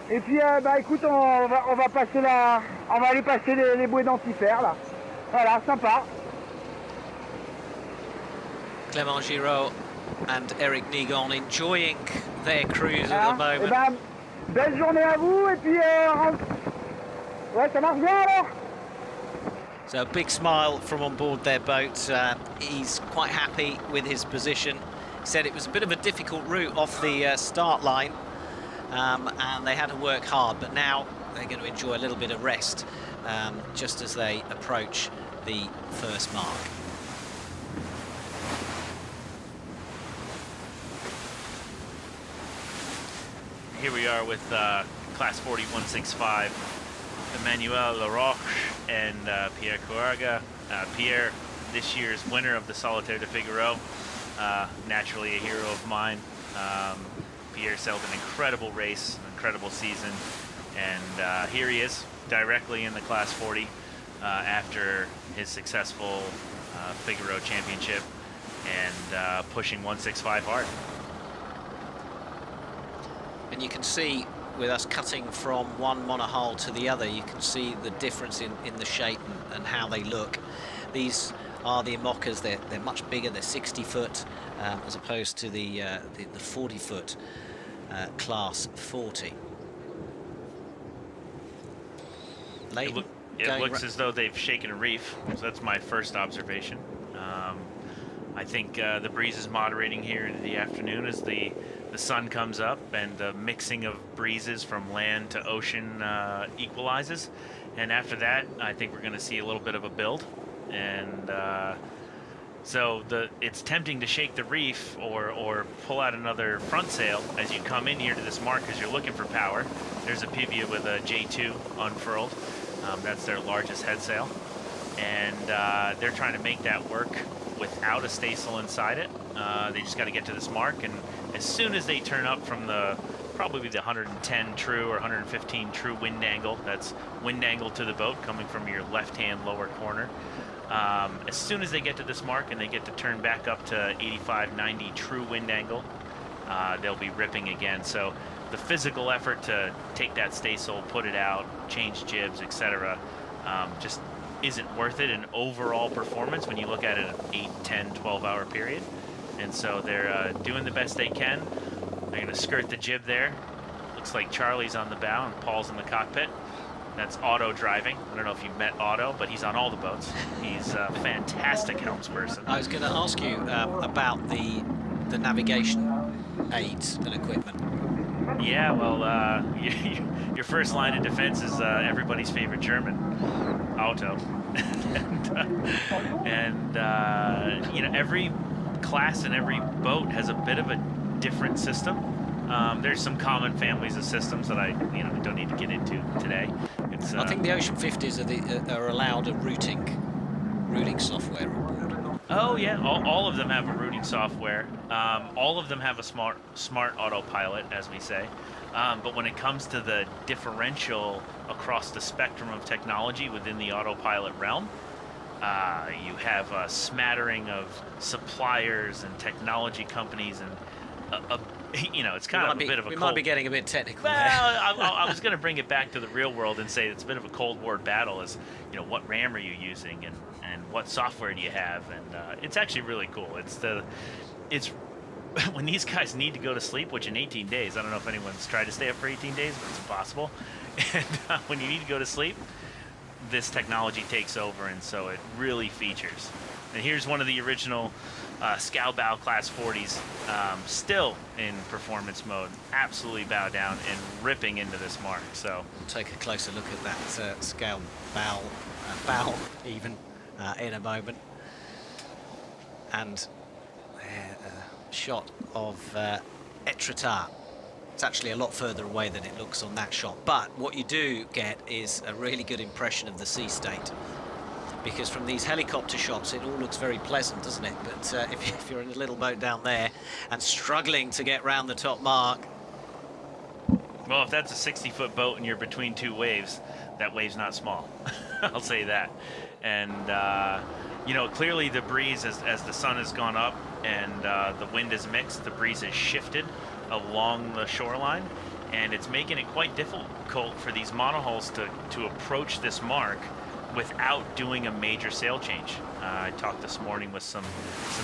Et puis écoute, on va aller passer les bouées d'antifère là. Voilà, sympa. Clément Giraud and Eric Nigon enjoying their cruise at the moment. Et ben, belle journée à vous et puis ouais, ça marche bien alors. So a big smile from on board their boat. He's quite happy with his position. He said it was a bit of a difficult route off the start line, and they had to work hard, but now they're going to enjoy a little bit of rest just as they approach the first mark. Here we are with Class 40 165, Emmanuel, Laroche, and Pierre Corga. Pierre, this year's winner of the Solitaire de Figaro, naturally a hero of mine. Pierre sailed an incredible race, an incredible season, and here he is, directly in the Class 40 after his successful Figaro championship, and pushing 165 hard. And you can see, with us cutting from one monohull to the other, you can see the difference in the shape and how they look. These are the IMOCAs. They're much bigger. They're 60 foot as opposed to the 40 foot Class 40. It looks as though they've shaken a reef, so that's my first observation. I think the breeze is moderating here into the afternoon as the sun comes up and the mixing of breezes from land to ocean equalizes. And after that, I think we're going to see a little bit of a build. And so it's tempting to shake the reef or pull out another front sail as you come in here to this mark because you're looking for power. There's a Pivia with a J2 unfurled. That's their largest head sail. And they're trying to make that work without a staysail inside it. They just got to get to this mark, and as soon as they turn up from probably the 110 true or 115 true wind angle, that's wind angle to the boat coming from your left-hand lower corner. As soon as they get to this mark and they get to turn back up to 85, 90 true wind angle, they'll be ripping again. So the physical effort to take that staysail, put it out, change jibs, etc., just isn't worth it in overall performance when you look at it an 8, 10, 12-hour period. And so they're doing the best they can. They're going to skirt the jib there. Looks like Charlie's on the bow and Paul's in the cockpit. That's Otto driving. I don't know if you've met Otto, but he's on all the boats. He's a fantastic helmsperson. I was going to ask you about the navigation aids and equipment. Yeah, well, your first line of defense is everybody's favorite German, Otto. and you know, every class and every boat has a bit of a different system. There's some common families of systems that I don't need to get into today. I think the Ocean 50s are allowed a routing software on board. Oh yeah, all of them have a routing software. All of them have a smart autopilot, as we say. But when it comes to the differential across the spectrum of technology within the autopilot realm, you have a smattering of suppliers and technology companies and you know, it's kind of a bit of a we cold... might be getting a bit technical. Well, I was going to bring it back to the real world and say it's a bit of a Cold War battle. Is, you know, what RAM are you using and what software do you have? And it's actually really cool. It's when these guys need to go to sleep, which in 18 days, I don't know if anyone's tried to stay up for 18 days, but it's impossible. And when you need to go to sleep, this technology takes over, and so it really features. And here's one of the original Scow-Bow Class 40s, still in performance mode, absolutely bow down and ripping into this mark. So we'll take a closer look at that Scow-Bow bow even in a moment. And a shot of Etretat. It's actually a lot further away than it looks on that shot. But what you do get is a really good impression of the sea state. Because from these helicopter shots, it all looks very pleasant, doesn't it? But if you're in a little boat down there and struggling to get round the top mark... Well, if that's a 60-foot boat and you're between two waves, that wave's not small. I'll say that. And, you know, clearly the breeze, as the sun has gone up and the wind is mixed, the breeze has shifted along the shoreline, and it's making it quite difficult for these monohulls to approach this mark without doing a major sail change. I talked this morning with some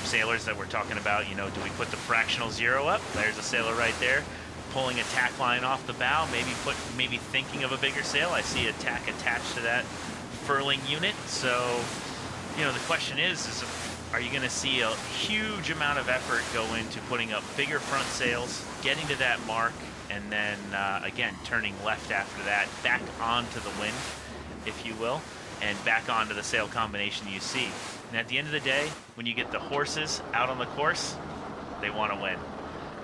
sailors that were talking about, you know, do we put the fractional zero up? There's a sailor right there pulling a tack line off the bow, maybe thinking of a bigger sail. I see a tack attached to that furling unit. So, you know, the question is are you going to see a huge amount of effort go into putting up bigger front sails, getting to that mark, and then again turning left after that, back onto the wind, if you will, and back onto the sail combination you see. And at the end of the day, when you get the horses out on the course, they want to win.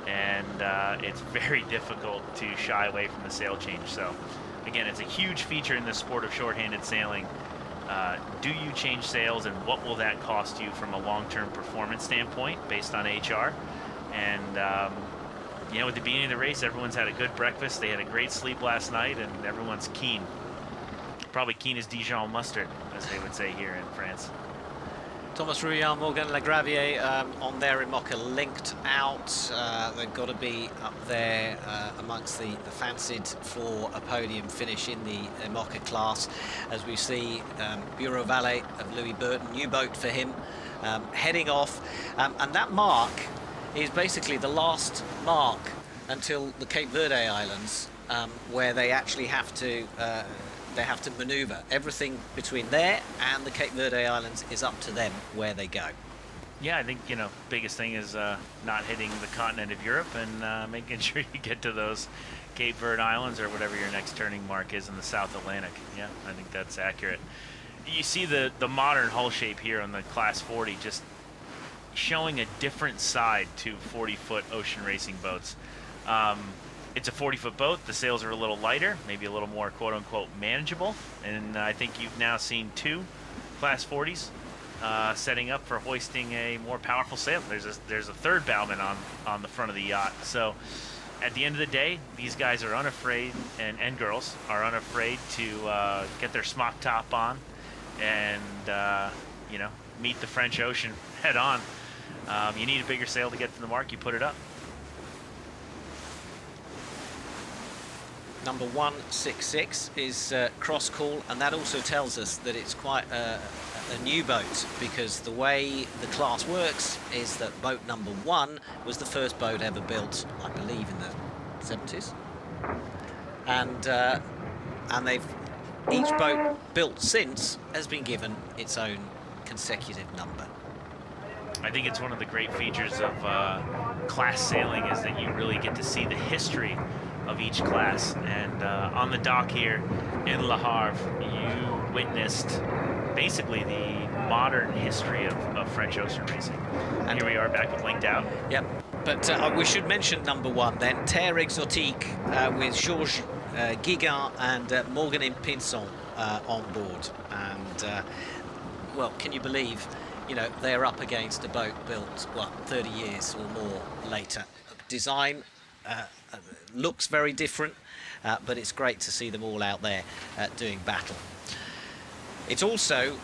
And it's very difficult to shy away from the sail change. So again, it's a huge feature in the sport of shorthanded sailing. Do you change sails, and what will that cost you from a long-term performance standpoint based on HR? And you know, at the beginning of the race, everyone's had a good breakfast, they had a great sleep last night, and everyone's keen. Probably keen as Dijon mustard, as they would say here in France. Thomas Rouillard, Morgan Lagravier on their IMOCA linked out. They've got to be up there amongst the fancied for a podium finish in the IMOCA class. As we see Bureau Valet of Louis Burton, new boat for him, heading off. And that mark is basically the last mark until the Cape Verde Islands, where they actually have to maneuver. Everything between there and the Cape Verde Islands is up to them where they go. Yeah, I think, you know, biggest thing is not hitting the continent of Europe and making sure you get to those Cape Verde Islands or whatever your next turning mark is in the South Atlantic. Yeah, I think that's accurate. You see the modern hull shape here on the Class 40 just showing a different side to 40-foot ocean racing boats. It's a 40-foot boat. The sails are a little lighter, maybe a little more quote-unquote manageable. And I think you've now seen two Class 40s setting up for hoisting a more powerful sail. There's a third bowman on the front of the yacht. So at the end of the day, these guys are unafraid, and girls are unafraid to get their smock top on and you know, meet the French Ocean head on. You need a bigger sail to get to the mark. You put it up. Number 166 is cross call, and that also tells us that it's quite a new boat, because the way the class works is that boat number 1 was the first boat ever built, I believe, in the 70s, and each boat built since has been given its own consecutive number. I think it's one of the great features of class sailing is that you really get to see the history of each class. And on the dock here in Le Havre, you witnessed basically the modern history of French ocean racing. And here we are back with linked out. Yep, but we should mention number 1 then, Terre Exotique with Georges Guigan and Morgan Pinson on board. And well, can you believe, you know, they're up against a boat built, what, 30 years or more later. Design looks very different, but it's great to see them all out there doing battle. It's also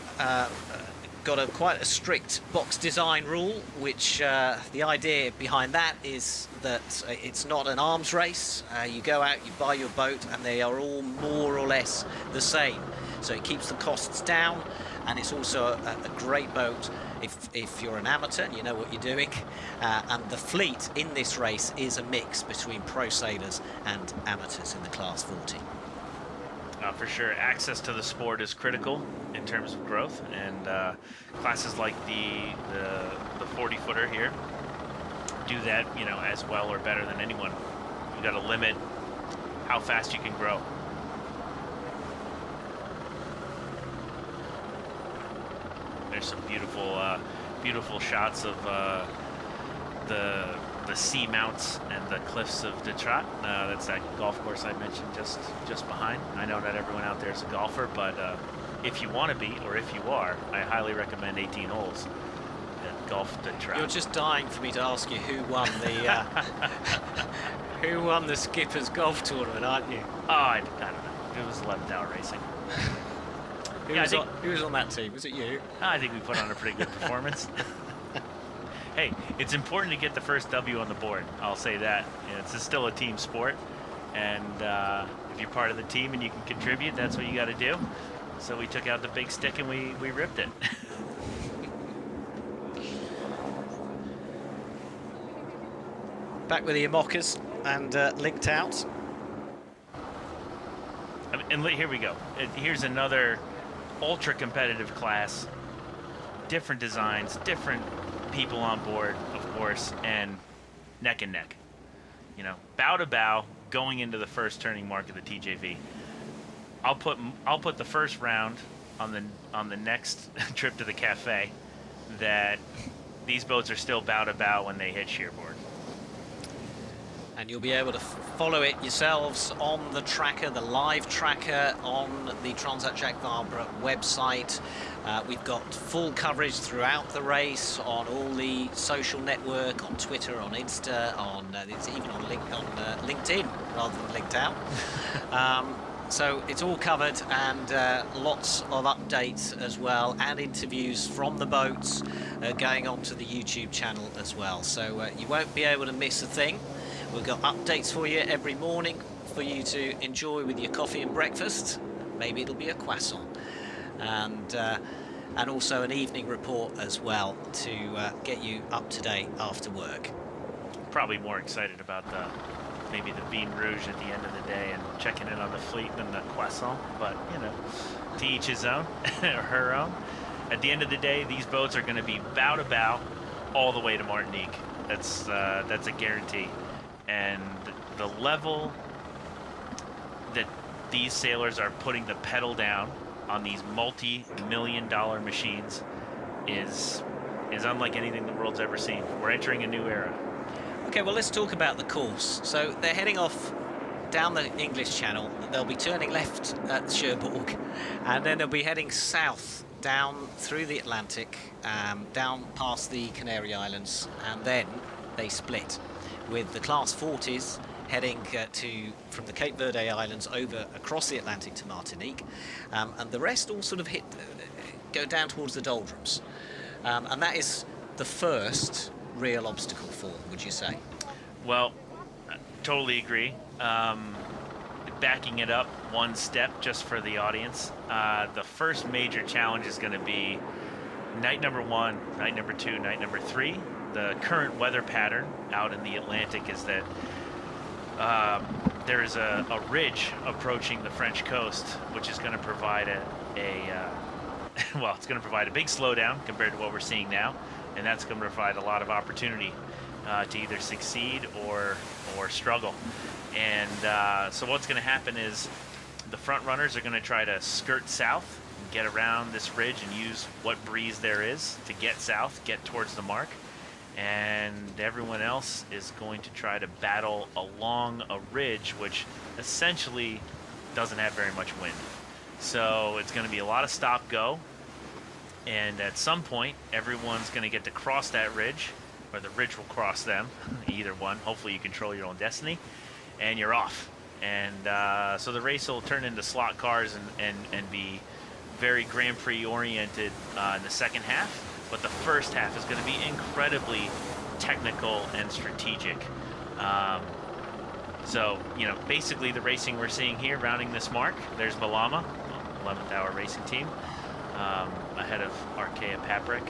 got quite a strict box design rule, which the idea behind that is that it's not an arms race. You go out, you buy your boat, and they are all more or less the same. So it keeps the costs down, and it's also a great boat if you're an amateur and you know what you're doing. And the fleet in this race is a mix between pro sailors and amateurs in the Class 40. For sure, access to the sport is critical in terms of growth, and classes like the 40-footer here do that, you know, as well or better than anyone. You've got to limit how fast you can grow. There's some beautiful shots of the sea mounts and the cliffs of Detroit. That's that golf course I mentioned just behind. I know not everyone out there is a golfer, but if you want to be, or if you are, I highly recommend 18 holes at Golf Detroit. You're just dying for me to ask you who won the who won the Skipper's Golf Tournament, aren't you? Oh, I don't know. It was 11th hour racing. Who was on that team? Was it you? I think we put on a pretty good performance. Hey, it's important to get the first W on the board. I'll say that. It's still a team sport, and if you're part of the team and you can contribute, that's what you got to do. So we took out the big stick and we ripped it. Back with the Imoccas and linked out. And here we go. Here's another ultra competitive class. Different designs, different people on board, of course, and neck and neck. You know, bow to bow, going into the first turning mark of the TJV. I'll put the first round on the next trip to the cafe that these boats are still bow to bow when they hit sheerboard. And you'll be able to follow it yourselves on the tracker, the live tracker on the Transat Jacques Vabre website. We've got full coverage throughout the race on all the social network, on Twitter, on Insta, it's even on LinkedIn rather than linked out. So it's all covered, and lots of updates as well, and interviews from the boats going onto the YouTube channel as well. So you won't be able to miss a thing. We've got updates for you every morning for you to enjoy with your coffee and breakfast. Maybe it'll be a croissant. And also an evening report as well to get you up to date after work. Probably more excited about maybe the Vin Rouge at the end of the day and checking in on the fleet than the croissant, but you know, to each his own or her own. At the end of the day, these boats are going to be bow to bow all the way to Martinique. That's a guarantee. And the level that these sailors are putting the pedal down on these multi-million-dollar machines is unlike anything the world's ever seen. We're entering a new era. Okay, well, let's talk about the course. So they're heading off down the English Channel. They'll be turning left at Cherbourg, and then they'll be heading south down through the Atlantic, down past the Canary Islands, and then they split, with the Class 40s heading from the Cape Verde Islands over across the Atlantic to Martinique, and the rest all sort of go down towards the doldrums. And that is the first real obstacle fall, would you say? Well, totally agree. Backing it up one step just for the audience, the first major challenge is going to be night number 1, night number 2, night number 3. The current weather pattern out in the Atlantic is that there is a ridge approaching the French coast, which is going to provide it's going to provide a big slowdown compared to what we're seeing now, and that's going to provide a lot of opportunity to either succeed or struggle. And so what's going to happen is the front runners are going to try to skirt south, get around this ridge, and use what breeze there is to get south, get towards the mark. And everyone else is going to try to battle along a ridge which essentially doesn't have very much wind. So it's going to be a lot of stop-go, and at some point everyone's going to get to cross that ridge, or the ridge will cross them, either one. Hopefully you control your own destiny, and you're off. And so the race will turn into slot cars and be very Grand Prix oriented in the second half, but the first half is going to be incredibly technical and strategic. So, you know, basically the racing we're seeing here, rounding this mark, there's Malama, 11th hour racing team, ahead of Arkea Paprick.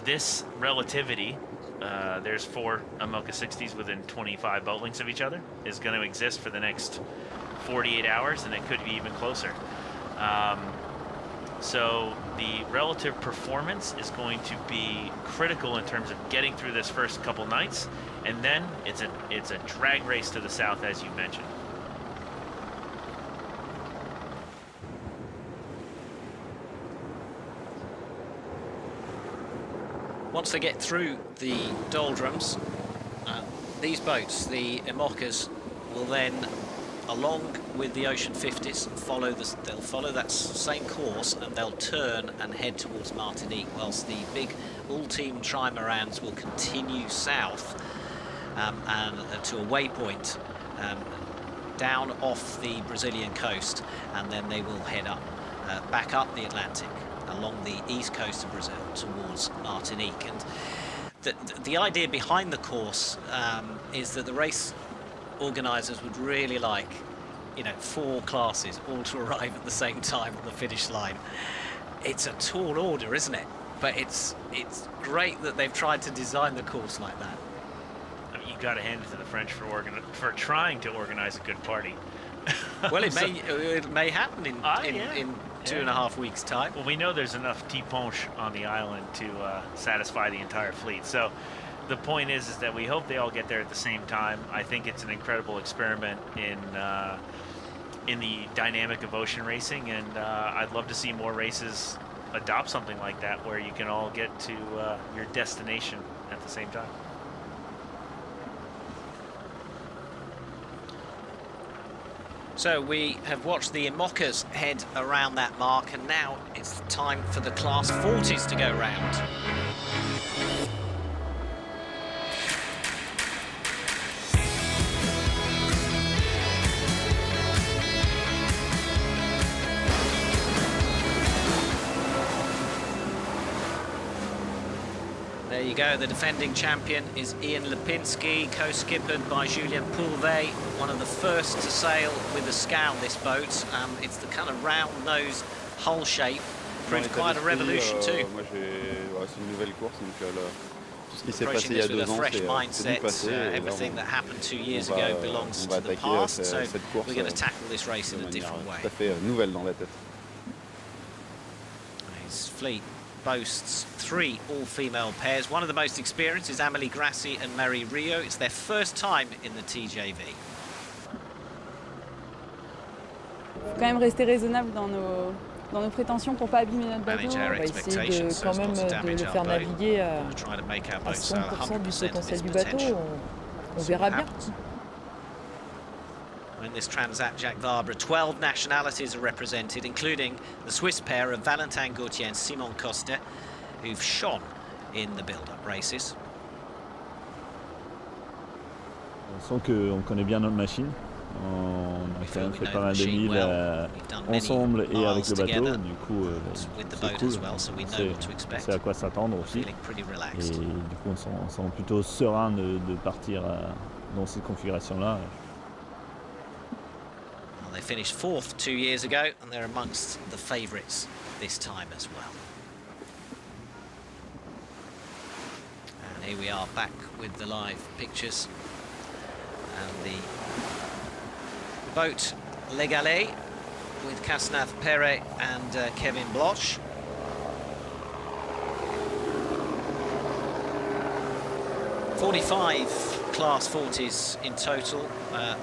This relativity, there's 4 Amoca 60s within 25 boat lengths of each other, is going to exist for the next 48 hours, and it could be even closer. So the relative performance is going to be critical in terms of getting through this first couple nights, and then it's a drag race to the south, as you mentioned. Once they get through the doldrums, these boats, the Imocas, will then, along with the Ocean 50s, they'll follow that same course, and they'll turn and head towards Martinique, whilst the big all-team trimarans will continue south and to a waypoint down off the Brazilian coast, and then they will head up back up the Atlantic along the east coast of Brazil towards Martinique. And the idea behind the course is that the race organisers would really like, you know, 4 classes all to arrive at the same time on the finish line. It's a tall order, isn't it? But it's great that they've tried to design the course like that. I mean, you got to hand it to the French for trying to organize a good party. Well, it may happen in 2.5 weeks' time. Well, we know there's enough T-Ponche on the island to satisfy the entire fleet. So the point is that we hope they all get there at the same time. I think it's an incredible experiment in the dynamic of ocean racing, and I'd love to see more races adopt something like that, where you can all get to your destination at the same time. So we have watched the Imocas head around that mark, and now it's time for the Class 40s to go round. There you go, the defending champion is Ian Lipinski, co-skippered by Julien Poulvet, one of the first to sail with the scow, this boat. It's the kind of round-nosed hull shape, proved quite a revolution too. Moi, c'est une nouvelle course, donc tout ce qui s'est passé Approaching il y a this with 2 a ans, fresh c'est du mindset. passé. Everything that happened 2 years ago belongs to the past, so we're going to tackle this race in a different way. Tout à fait nouvelle dans la tête. His fleet boasts 3 all-female pairs. One of the most experienced is Amélie Grassi and Marie Rio. It's their first time in the TJV. Il faut quand même rester raisonnable dans nos prétentions pour pas abîmer notre bateau. On va essayer quand même de le faire naviguer à 100% du potentiel du bateau. On verra bien. In this Transat Jacques Vabre, 12 nationalities are represented, including the Swiss pair of Valentin Gauthier and Simon Coster, who've shone in the build-up races. On sent qu'on connaît bien notre machine. On a quand même fait pas mal de milles ensemble et avec le bateau. Du coup, c'est cool. On sait à quoi s'attendre aussi. Et du coup, on sent plutôt serein de partir dans cette configuration-là. They finished 4th 2 years ago, and they're amongst the favourites this time as well. And here we are back with the live pictures. And the boat Le Galet with Casnav Perret and Kevin Bloch. '45 Class 40s in total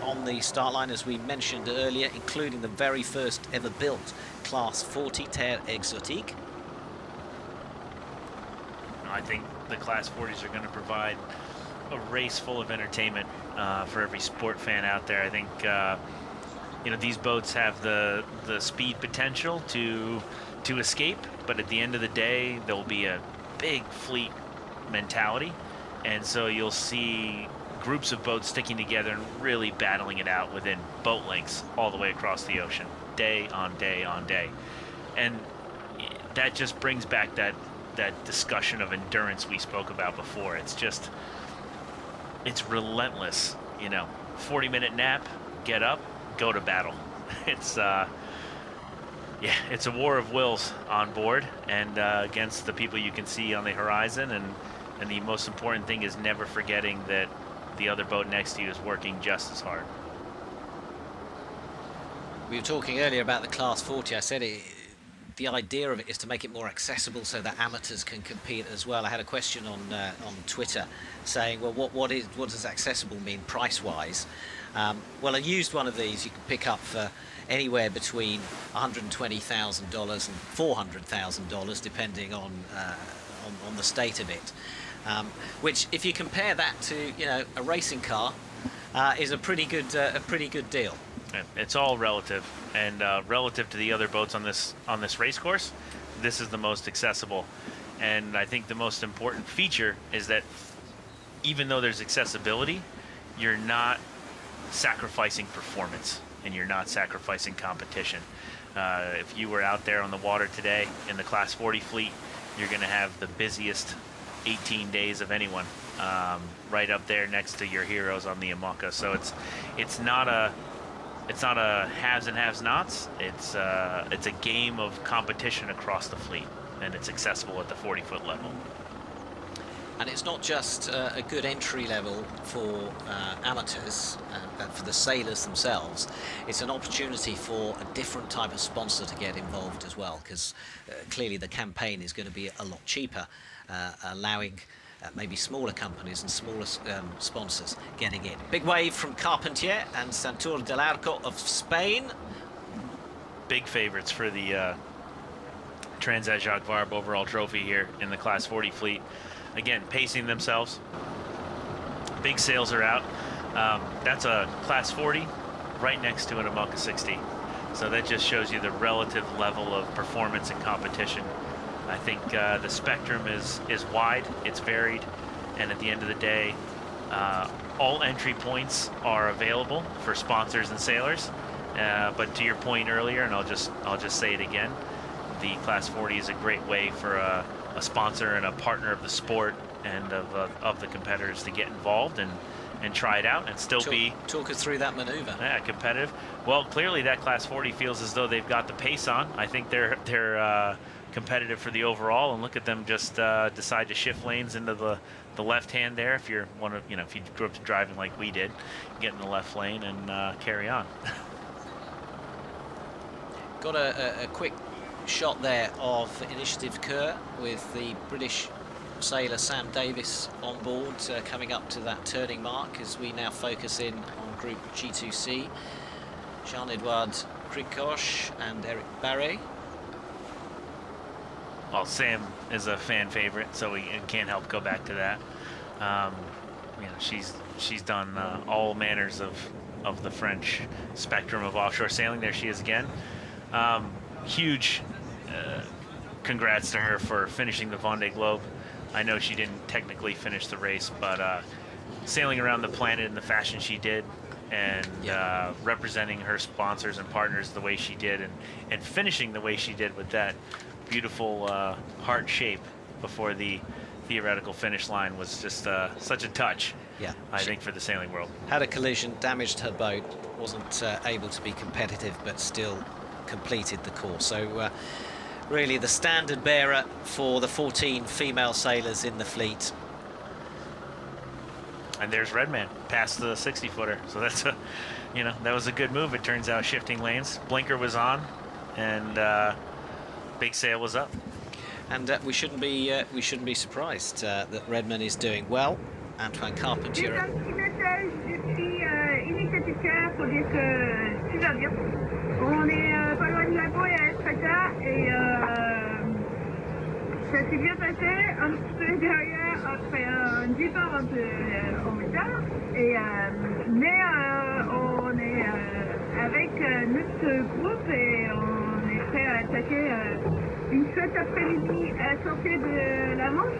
on the start line, as we mentioned earlier, including the very first ever built Class 40 Terre Exotique. I think the Class 40s are going to provide a race full of entertainment for every sport fan out there. I think you know, these boats have the speed potential to escape, but at the end of the day, there'll be a big fleet mentality, and so you'll see groups of boats sticking together and really battling it out within boat lengths all the way across the ocean. day on day on day. And that just brings back that discussion of endurance we spoke about before. It's relentless, 40-minute nap, get up, go to battle. It's it's a war of wills on board and against the people you can see on the horizon, and the most important thing is never forgetting that the other boat next to you is working just as hard. We were talking earlier about the Class 40. I said the idea of it is to make it more accessible so that amateurs can compete as well. I had a question on Twitter saying, well, what does accessible mean price-wise? Well, a used one of these you can pick up for anywhere between $120,000 and $400,000, depending on the state of it. Which, if you compare that to a racing car, is a pretty good deal. It's all relative, and relative to the other boats on this race course, this is the most accessible. And I think the most important feature is that even though there's accessibility, you're not sacrificing performance and you're not sacrificing competition. If you were out there on the water today in the Class 40 fleet, you're going to have the busiest 18 days of anyone, right up there next to your heroes on the IMOCA. So it's not a haves and have-nots. It's a game of competition across the fleet, and it's accessible at the 40-foot level. And it's not just a good entry level for amateurs, for the sailors themselves. It's an opportunity for a different type of sponsor to get involved as well, because clearly the campaign is going to be a lot cheaper, allowing maybe smaller companies and smaller sponsors getting in. Big wave from Carpentier and Santur del Arco of Spain. Big favorites for the Transat Jacques Vabre overall trophy here in the Class 40 fleet. Again, pacing themselves. Big sails are out. That's a Class 40 right next to an IMOCA 60. So that just shows you the relative level of performance and competition. I think the spectrum is wide, it's varied, and at the end of the day, all entry points are available for sponsors and sailors. But to your point earlier, and I'll just say it again, the Class 40 is a great way for a sponsor and a partner of the sport and of the competitors to get involved and try it out and still talk us through that maneuver. Yeah, competitive. Well, clearly that Class 40 feels as though they've got the pace on. I think they're competitive for the overall, and look at them just decide to shift lanes into the left hand there. If you're if you grew up driving like we did, get in the left lane and carry on. Got a quick shot there of Initiative Kerr with the British sailor Sam Davis on board, coming up to that turning mark as we now focus in on Group G2C. Jean-Edouard Cricoche and Eric Barret. Well, Sam is a fan favorite, so we can't help go back to that. She's done all manners of the French spectrum of offshore sailing. There she is again. Huge congrats to her for finishing the Vendée Globe. I know she didn't technically finish the race, but sailing around the planet in the fashion she did, and representing her sponsors and partners the way she did, and finishing the way she did with that beautiful heart shape before the theoretical finish line was just such a touch. Yeah, I think for the sailing world. Had a collision, damaged her boat, wasn't able to be competitive, but still completed the course. So really the standard bearer for the 14 female sailors in the fleet. And there's Redman past the 60-footer. So that's that was a good move. It turns out, shifting lanes, blinker was on, and big sail was up. And we shouldn't be surprised that Redman is doing well. Antoine Carpentier. Un petit message depuis Untitled Chapter pour dire que tout va bien. On est pas loin de Labo et à Estrata, et ça s'est bien passé, un petit peu derrière après un départ un peu en retard, mais on est avec notre groupe et on est prêt à attaquer une chouette après-midi à la sortie de la Manche.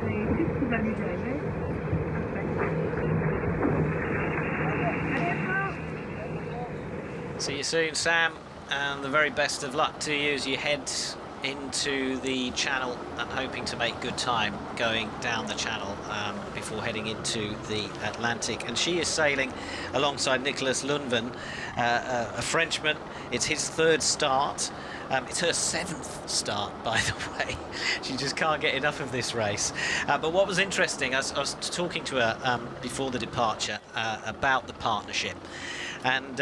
Et tout ce qui va nous arriver après. See you soon, Sam, and the very best of luck to you as you head into the channel and hoping to make good time going down the channel before heading into the Atlantic. And she is sailing alongside Nicolas Lundven, a Frenchman. It's his third start. It's her 7th start, by the way. She just can't get enough of this race. But what was interesting, I was talking to her before the departure about the partnership, and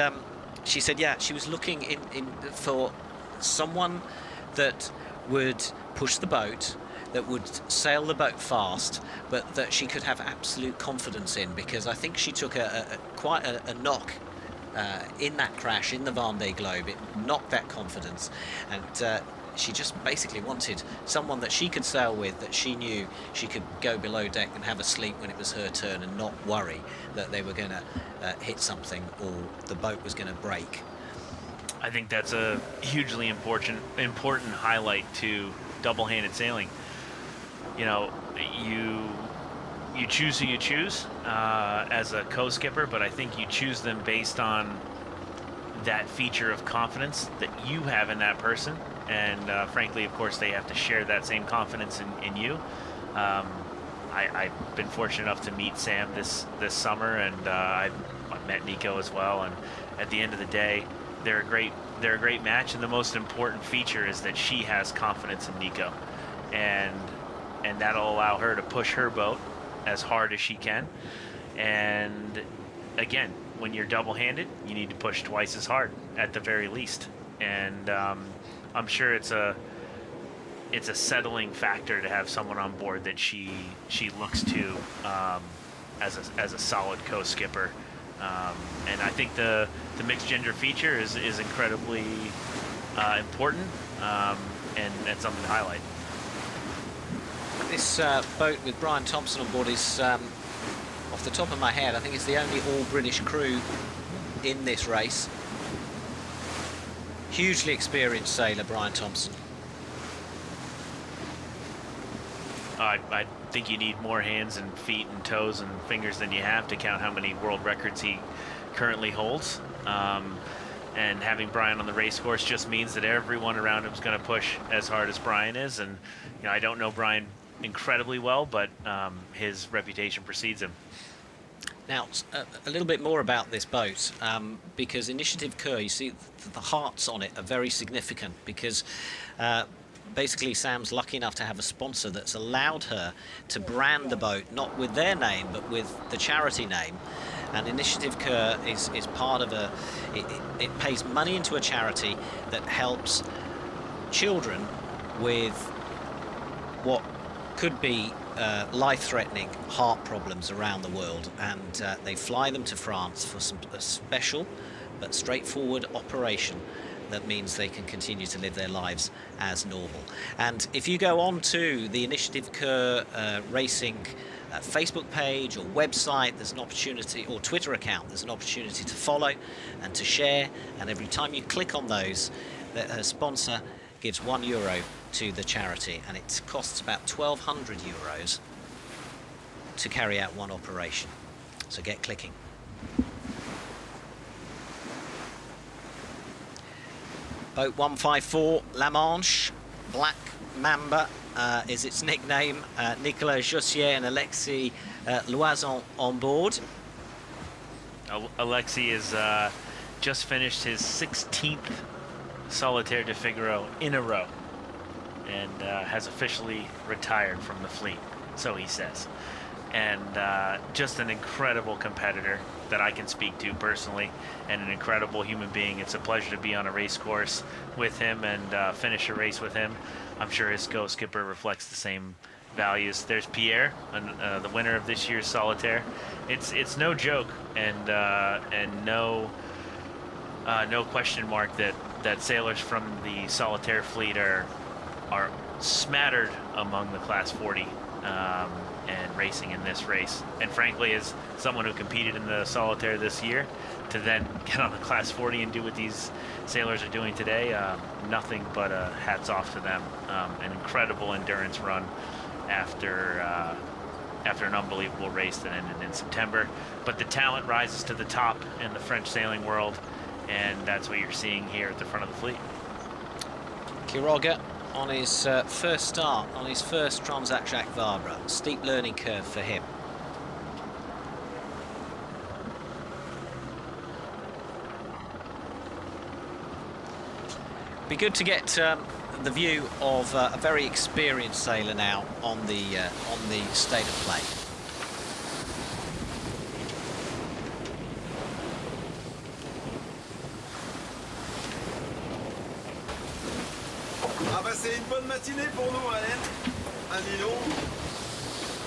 she said, yeah, she was looking in for someone that would push the boat, that would sail the boat fast, but that she could have absolute confidence in, because I think she took quite a knock in that crash in the Vendée Globe. It knocked that confidence, and she just basically wanted someone that she could sail with, that she knew she could go below deck and have a sleep when it was her turn and not worry that they were going to hit something or the boat was going to break. I think that's a hugely important highlight to double-handed sailing. You know, you choose who you choose as a co-skipper, but I think you choose them based on that feature of confidence that you have in that person, and frankly, of course, they have to share that same confidence in you. I've been fortunate enough to meet Sam this summer, and I've met Nico as well, and at the end of the day, they're a great match, and the most important feature is that she has confidence in Nico, and that'll allow her to push her boat as hard as she can. And again, when you're double-handed, you need to push twice as hard at the very least. And I'm sure it's a settling factor to have someone on board that she looks to as a solid co-skipper. And I think the mixed gender feature is incredibly important, and that's something to highlight. This boat with Brian Thompson on board is, off the top of my head, I think it's the only all-British crew in this race. Hugely experienced sailor, Brian Thompson. I think you need more hands and feet and toes and fingers than you have to count how many world records he currently holds. And having Brian on the race course just means that everyone around him is going to push as hard as Brian is. And you know, I don't know Brian incredibly well, but his reputation precedes him. Now, a little bit more about this boat, because Initiative Coeur, you see the hearts on it are very significant, because basically Sam's lucky enough to have a sponsor that's allowed her to brand the boat, not with their name, but with the charity name. And Initiative Coeur is part of it pays money into a charity that helps children with what could be life-threatening heart problems around the world, and they fly them to France for a special but straightforward operation that means they can continue to live their lives as normal. And if you go on to the Initiative Coeur Racing Facebook page or website, there's an opportunity, or Twitter account, there's an opportunity to follow and to share, and every time you click on those, the sponsor gives €1 to the charity, and it costs about €1,200 to carry out one operation. So get clicking. Boat 154, La Manche, Black Mamba is its nickname. Nicolas Jossier and Alexis Loison on board. Alexis has just finished his 16th Solitaire de Figaro in a row, and has officially retired from the fleet, so he says. And just an incredible competitor that I can speak to personally, and an incredible human being. It's a pleasure to be on a race course with him and finish a race with him. I'm sure his co-skipper reflects the same values. There's Pierre, the winner of this year's Solitaire. It's no joke, and no question mark that sailors from the Solitaire fleet are smattered among the Class 40 and racing in this race. And frankly, as someone who competed in the Solitaire this year, to then get on the Class 40 and do what these sailors are doing today, nothing but hats off to them. An incredible endurance run after an unbelievable race that ended in September. But the talent rises to the top in the French sailing world, and that's what you're seeing here at the front of the fleet. Corga on his first start, on his first Transat Jacques Vabre. Steep learning curve for him. Be good to get the view of a very experienced sailor now on the state of play. Ah bah c'est une bonne matinée pour nous, Alain. Un nylon.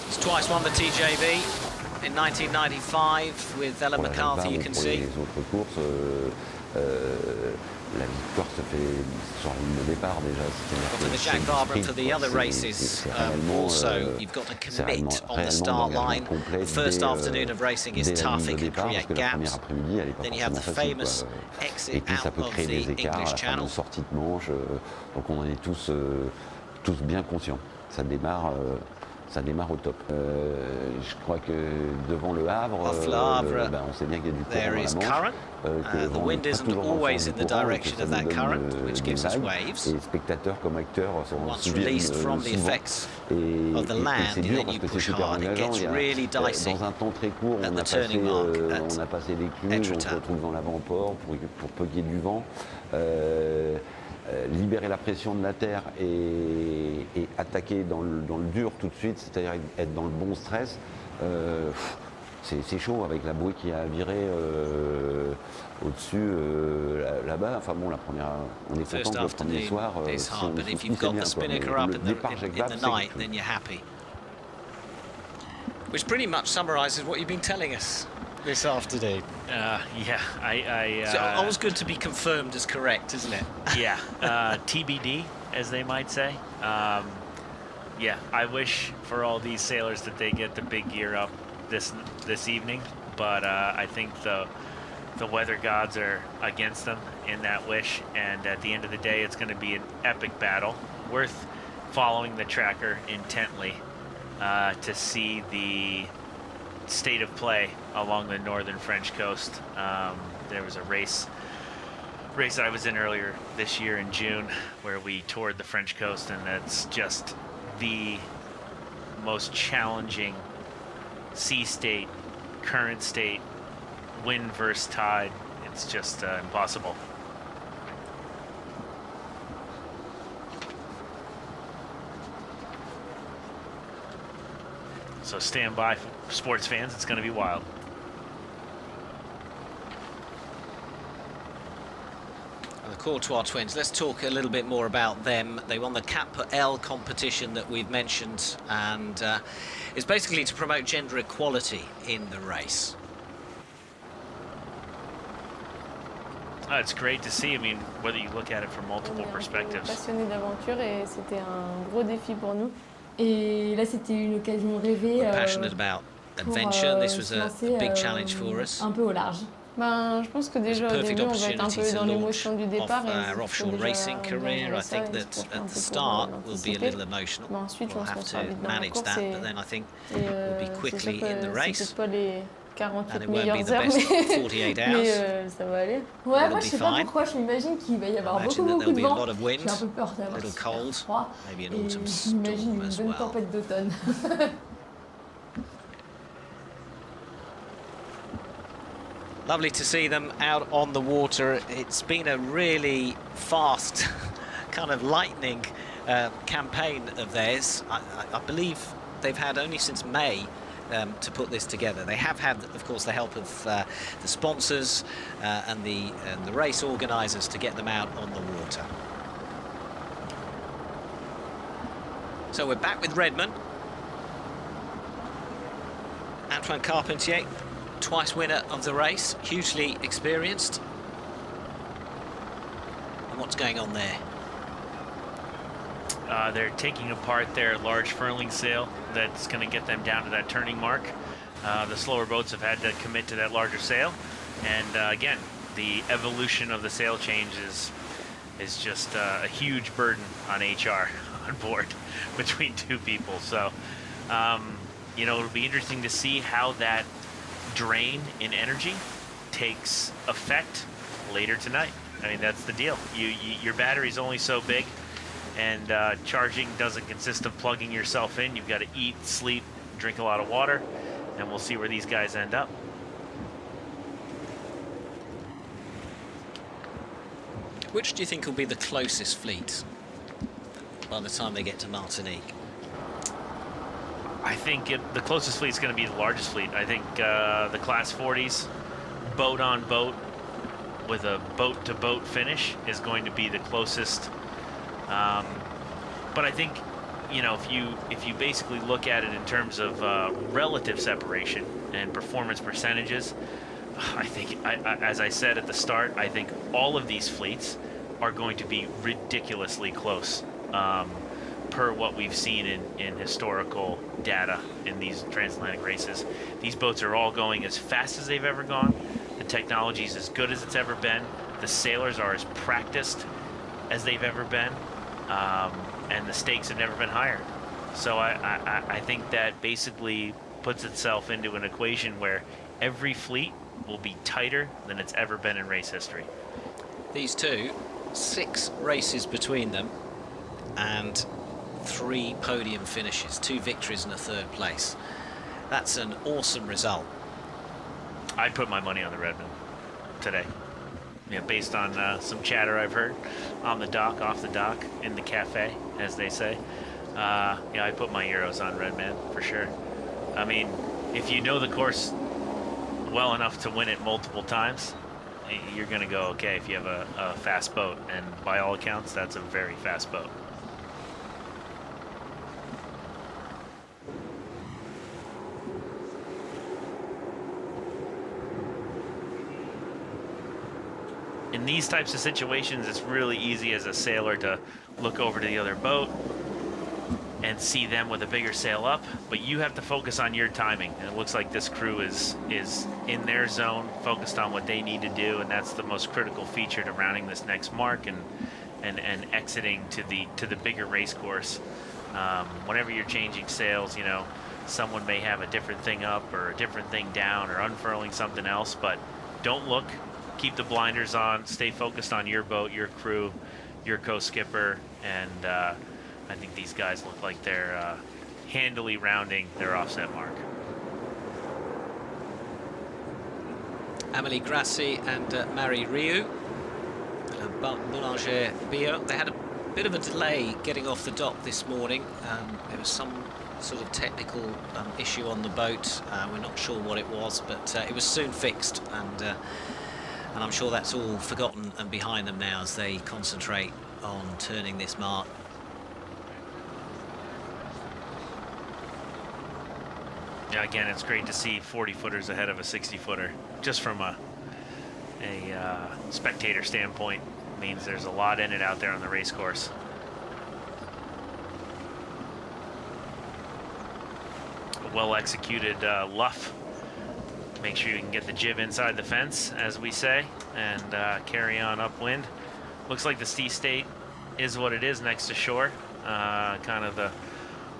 He's twice won the TJV in 1995 with Ellen McCarthy, you can see. Les autres courses, la victoire se fait sur la ligne de départ déjà. For the Jacques Vabre and for the other races, also you've got to commit on the start line. The first afternoon of racing is tough, it can create gaps. Then you have the famous exit out of the English Channel. Sortie de manche, donc on en est tous bien conscients. Ça démarre au top. Je crois que devant le Havre, on sait bien qu'il y a du courant dans la Manche. The wind isn't always in the direction of that current, which gives us waves. Et spectateurs comme acteurs once released from the effects of the land, then you push hard. It gets really dicey. Dans un temps très court, on a passé les clus, on se retrouve dans l'avant-port pour peu qu'il y ait du vent. Libérer la pression de la terre et attaquer dans le dur tout de suite, c'est-à-dire être dans le bon stress, c'est chaud avec la bouée qui a viré au-dessus là-bas. Enfin bon, la première, on est content que le premier soir, si on se poussait bien, quoi. Le départ Jacques Vabre, c'est quelque chose. Which pretty much summarizes what you've been telling us this afternoon. Yeah, so always good to be confirmed as correct, isn't it? Yeah, TBD, as they might say. Yeah, I wish for all these sailors that they get the big gear up this evening, but I think the weather gods are against them in that wish, and at the end of the day, it's going to be an epic battle, worth following the tracker intently to see the state of play along the northern French coast. There was a race that I was in earlier this year in June where we toured the French coast, and that's just the most challenging sea state, current state, wind versus tide. It's just impossible. So stand by, sports fans, it's going to be wild. And the Courtois twins, let's talk a little bit more about them. They won the Cap L competition that we've mentioned, and it's basically to promote gender equality in the race. It's great to see. I mean, whether you look at it from multiple perspectives. Passionné d'aventure et c'était un gros défi pour nous. Et là, c'était une occasion rêvée. Passionate about adventure. This was a big challenge for us. Un peu au large. Ben, je pense que déjà au début, on va être un peu dans l'émotion du départ. Our offshore racing career, I think that at the start will be a little emotional. We'll have to manage that, but then I think we'll be quickly in the race. And it won't be the best 48 hours. Mais ça va aller. Ouais, moi je sais pas pourquoi, je m'imagine qu'il va y avoir beaucoup de vent. J'ai un peu peur d'avoir froid. Et j'imagine une bonne tempête d'automne. Lovely to see them out on the water. It's been a really fast, kind of lightning campaign of theirs. I believe they've had only since May to put this together. They have had, of course, the help of the sponsors and the race organisers to get them out on the water. So we're back with Redmond. Antoine Carpentier, twice winner of the race, hugely experienced. And what's going on there? They're taking apart their large furling sail that's going to get them down to that turning mark. The slower boats have had to commit to that larger sail. And again, the evolution of the sail change is just a huge burden on HR on board between two people. So, you know, it'll be interesting to see how that drain in energy takes effect later tonight. I mean, that's the deal. Your battery's only so big, and charging doesn't consist of plugging yourself in. You've got to eat, sleep, drink a lot of water, and we'll see where these guys end up. Which do you think will be the closest fleet by the time they get to Martinique? I think the closest fleet is going to be the largest fleet. I think the Class 40s, boat on boat, with a boat-to-boat finish is going to be the closest. But I think, you know, if you basically look at it in terms of relative separation and performance percentages, I think, as I said at the start, I think all of these fleets are going to be ridiculously close per what we've seen in historical data in these transatlantic races. These boats are all going as fast as they've ever gone. The technology is as good as it's ever been. The sailors are as practiced as they've ever been, and the stakes have never been higher. So I think that basically puts itself into an equation where every fleet will be tighter than it's ever been in race history. These two, 6 races between them, and 3 podium finishes, 2 victories and a 3rd place. That's an awesome result. I'd put my money on the Redmen today. Yeah, based on some chatter I've heard on the dock, off the dock, in the cafe, as they say. Yeah, I'd put my euros on Redman for sure. I mean, if you know the course well enough to win it multiple times, you're going to go okay if you have a fast boat, and by all accounts, that's a very fast boat. In these types of situations, it's really easy as a sailor to look over to the other boat and see them with a bigger sail up, but you have to focus on your timing. And it looks like this crew is in their zone, focused on what they need to do, and that's the most critical feature to rounding this next mark and exiting to the bigger race course. Whenever you're changing sails, you know, someone may have a different thing up or a different thing down or unfurling something else, but don't look. Keep the blinders on, stay focused on your boat, your crew, your co-skipper, and I think these guys look like they're handily rounding their offset mark. Amélie Grassi and Marie Riou, Boulanger Bio, they had a bit of a delay getting off the dock this morning. There was some sort of technical issue on the boat. We're not sure what it was, but it was soon fixed, and I'm sure that's all forgotten and behind them now as they concentrate on turning this mark. Yeah, again, it's great to see 40-footers ahead of a 60-footer. Just from a spectator standpoint, means there's a lot in it out there on the race course. A well-executed luff. Make sure you can get the jib inside the fence, as we say, and carry on upwind. Looks like the sea state is what it is next to shore. Kind of the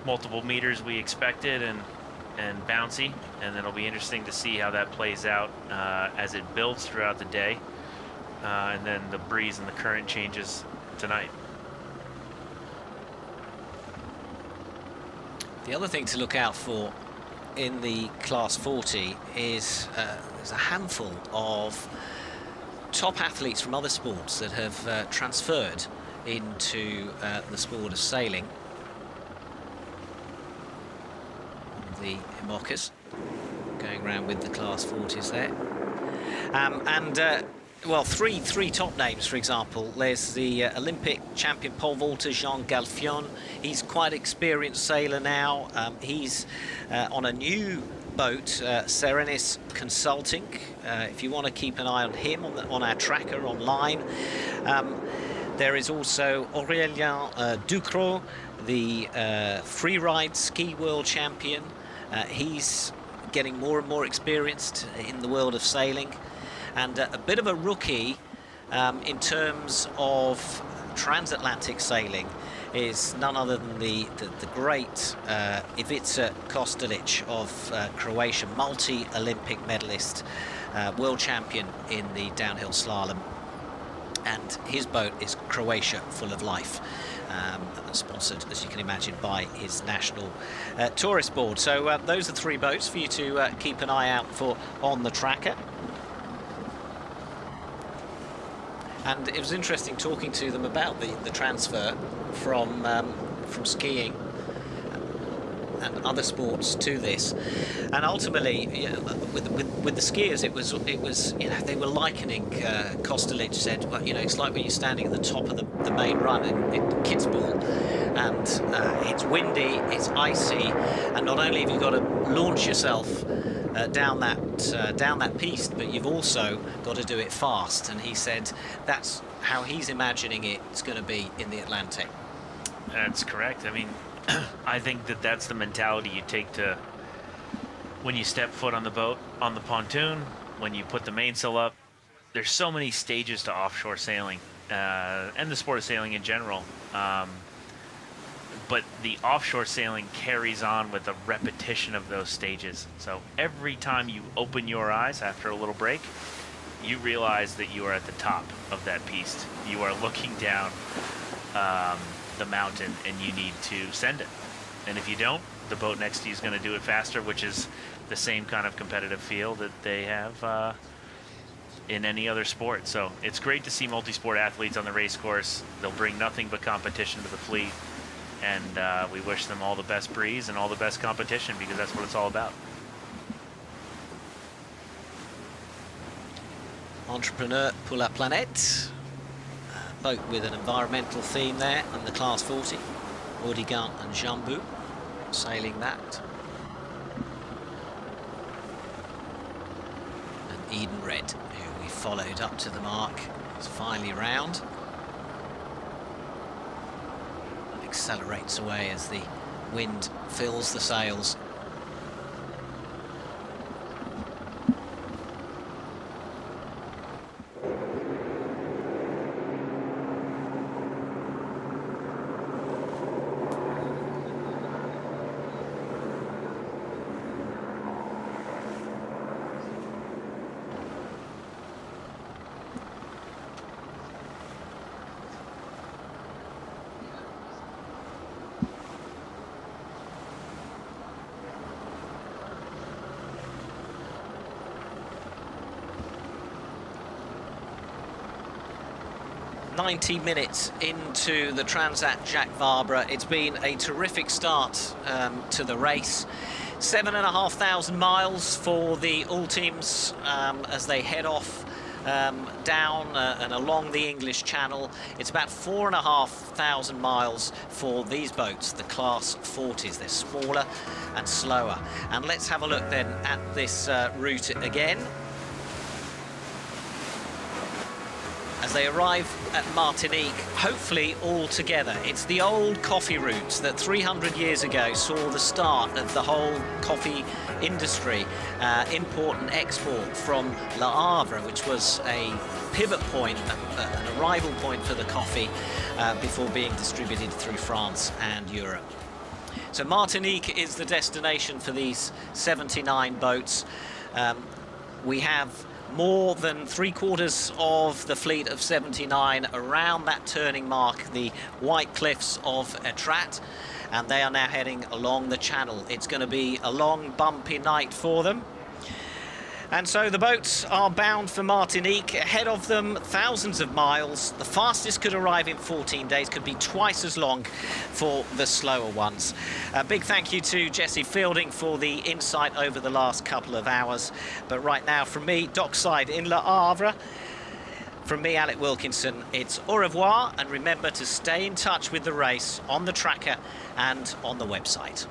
multiple meters we expected and bouncy, and it'll be interesting to see how that plays out as it builds throughout the day, and then the breeze and the current changes tonight. The other thing to look out for in the Class 40 is there's a handful of top athletes from other sports that have transferred into the sport of sailing. The Imokas going around with the Class 40s there. Well, three top names, for example. There's the Olympic champion pole vaulter Jean Galfion. He's quite an experienced sailor now. He's on a new boat, Serenis Consulting. If you want to keep an eye on him on our tracker online. There is also Aurélien Ducrot, the freeride ski world champion. He's getting more and more experienced in the world of sailing. And a bit of a rookie in terms of transatlantic sailing is none other than the great Ivica Kostelic of Croatia, multi-Olympic medalist, world champion in the downhill slalom. and his boat is Croatia Full of Life, sponsored, as you can imagine, by his national tourist board. So those are 3 boats for you to keep an eye out for on the tracker. And it was interesting talking to them about the transfer from skiing and other sports to this. And ultimately, you know, with the skiers, it was you know, they were likening, Kostelic said, well, you know, it's like when you're standing at the top of the main run in Kitzbühel, and it's windy, it's icy, and not only have you got to launch yourself down that piste, but you've also got to do it fast. And he said that's how he's imagining it's going to be in the Atlantic. That's correct. I mean, I think that's the mentality you take to when you step foot on the boat, on the pontoon, when you put the mainsail up. There's so many stages to offshore sailing, and the sport of sailing in general. But the offshore sailing carries on with a repetition of those stages. So every time you open your eyes after a little break, you realize that you are at the top of that piste. You are looking down the mountain, and you need to send it. And if you don't, the boat next to you is going to do it faster, which is the same kind of competitive feel that they have in any other sport. So it's great to see multi-sport athletes on the race course. They'll bring nothing but competition to the fleet. And we wish them all the best breeze and all the best competition, because that's what it's all about. Entrepreneur pour la planète, boat with an environmental theme there, and the Class 40, Audigan and Jambu sailing that. And Eden Red, who we followed up to the mark, is finally round. Accelerates away as the wind fills the sails. "90 minutes into the Transat Jacques Vabre. It's been a terrific start to the race. 7,500 miles for the all teams as they head off down and along the English Channel. It's about 4,500 miles for these boats, the Class 40s. They're smaller and slower. And let's have a look then at this route again. As they arrive at Martinique, hopefully all together. It's the old coffee route that 300 years ago saw the start of the whole coffee industry, import and export from Le Havre, which was a pivot point, an arrival point for the coffee before being distributed through France and Europe. So Martinique is the destination for these 79 boats. We have more than 3/4 of the fleet of 79 around that turning mark, the white cliffs of Etretat, and they are now heading along the channel. It's going to be a long, bumpy night for them. And so the boats are bound for Martinique. Ahead of them, thousands of miles. The fastest could arrive in 14 days, could be twice as long for the slower ones. A big thank you to Jesse Fielding for the insight over the last couple of hours. But right now, from me, dockside in Le Havre, from me, Alec Wilkinson, it's au revoir, and remember to stay in touch with the race on the tracker and on the website.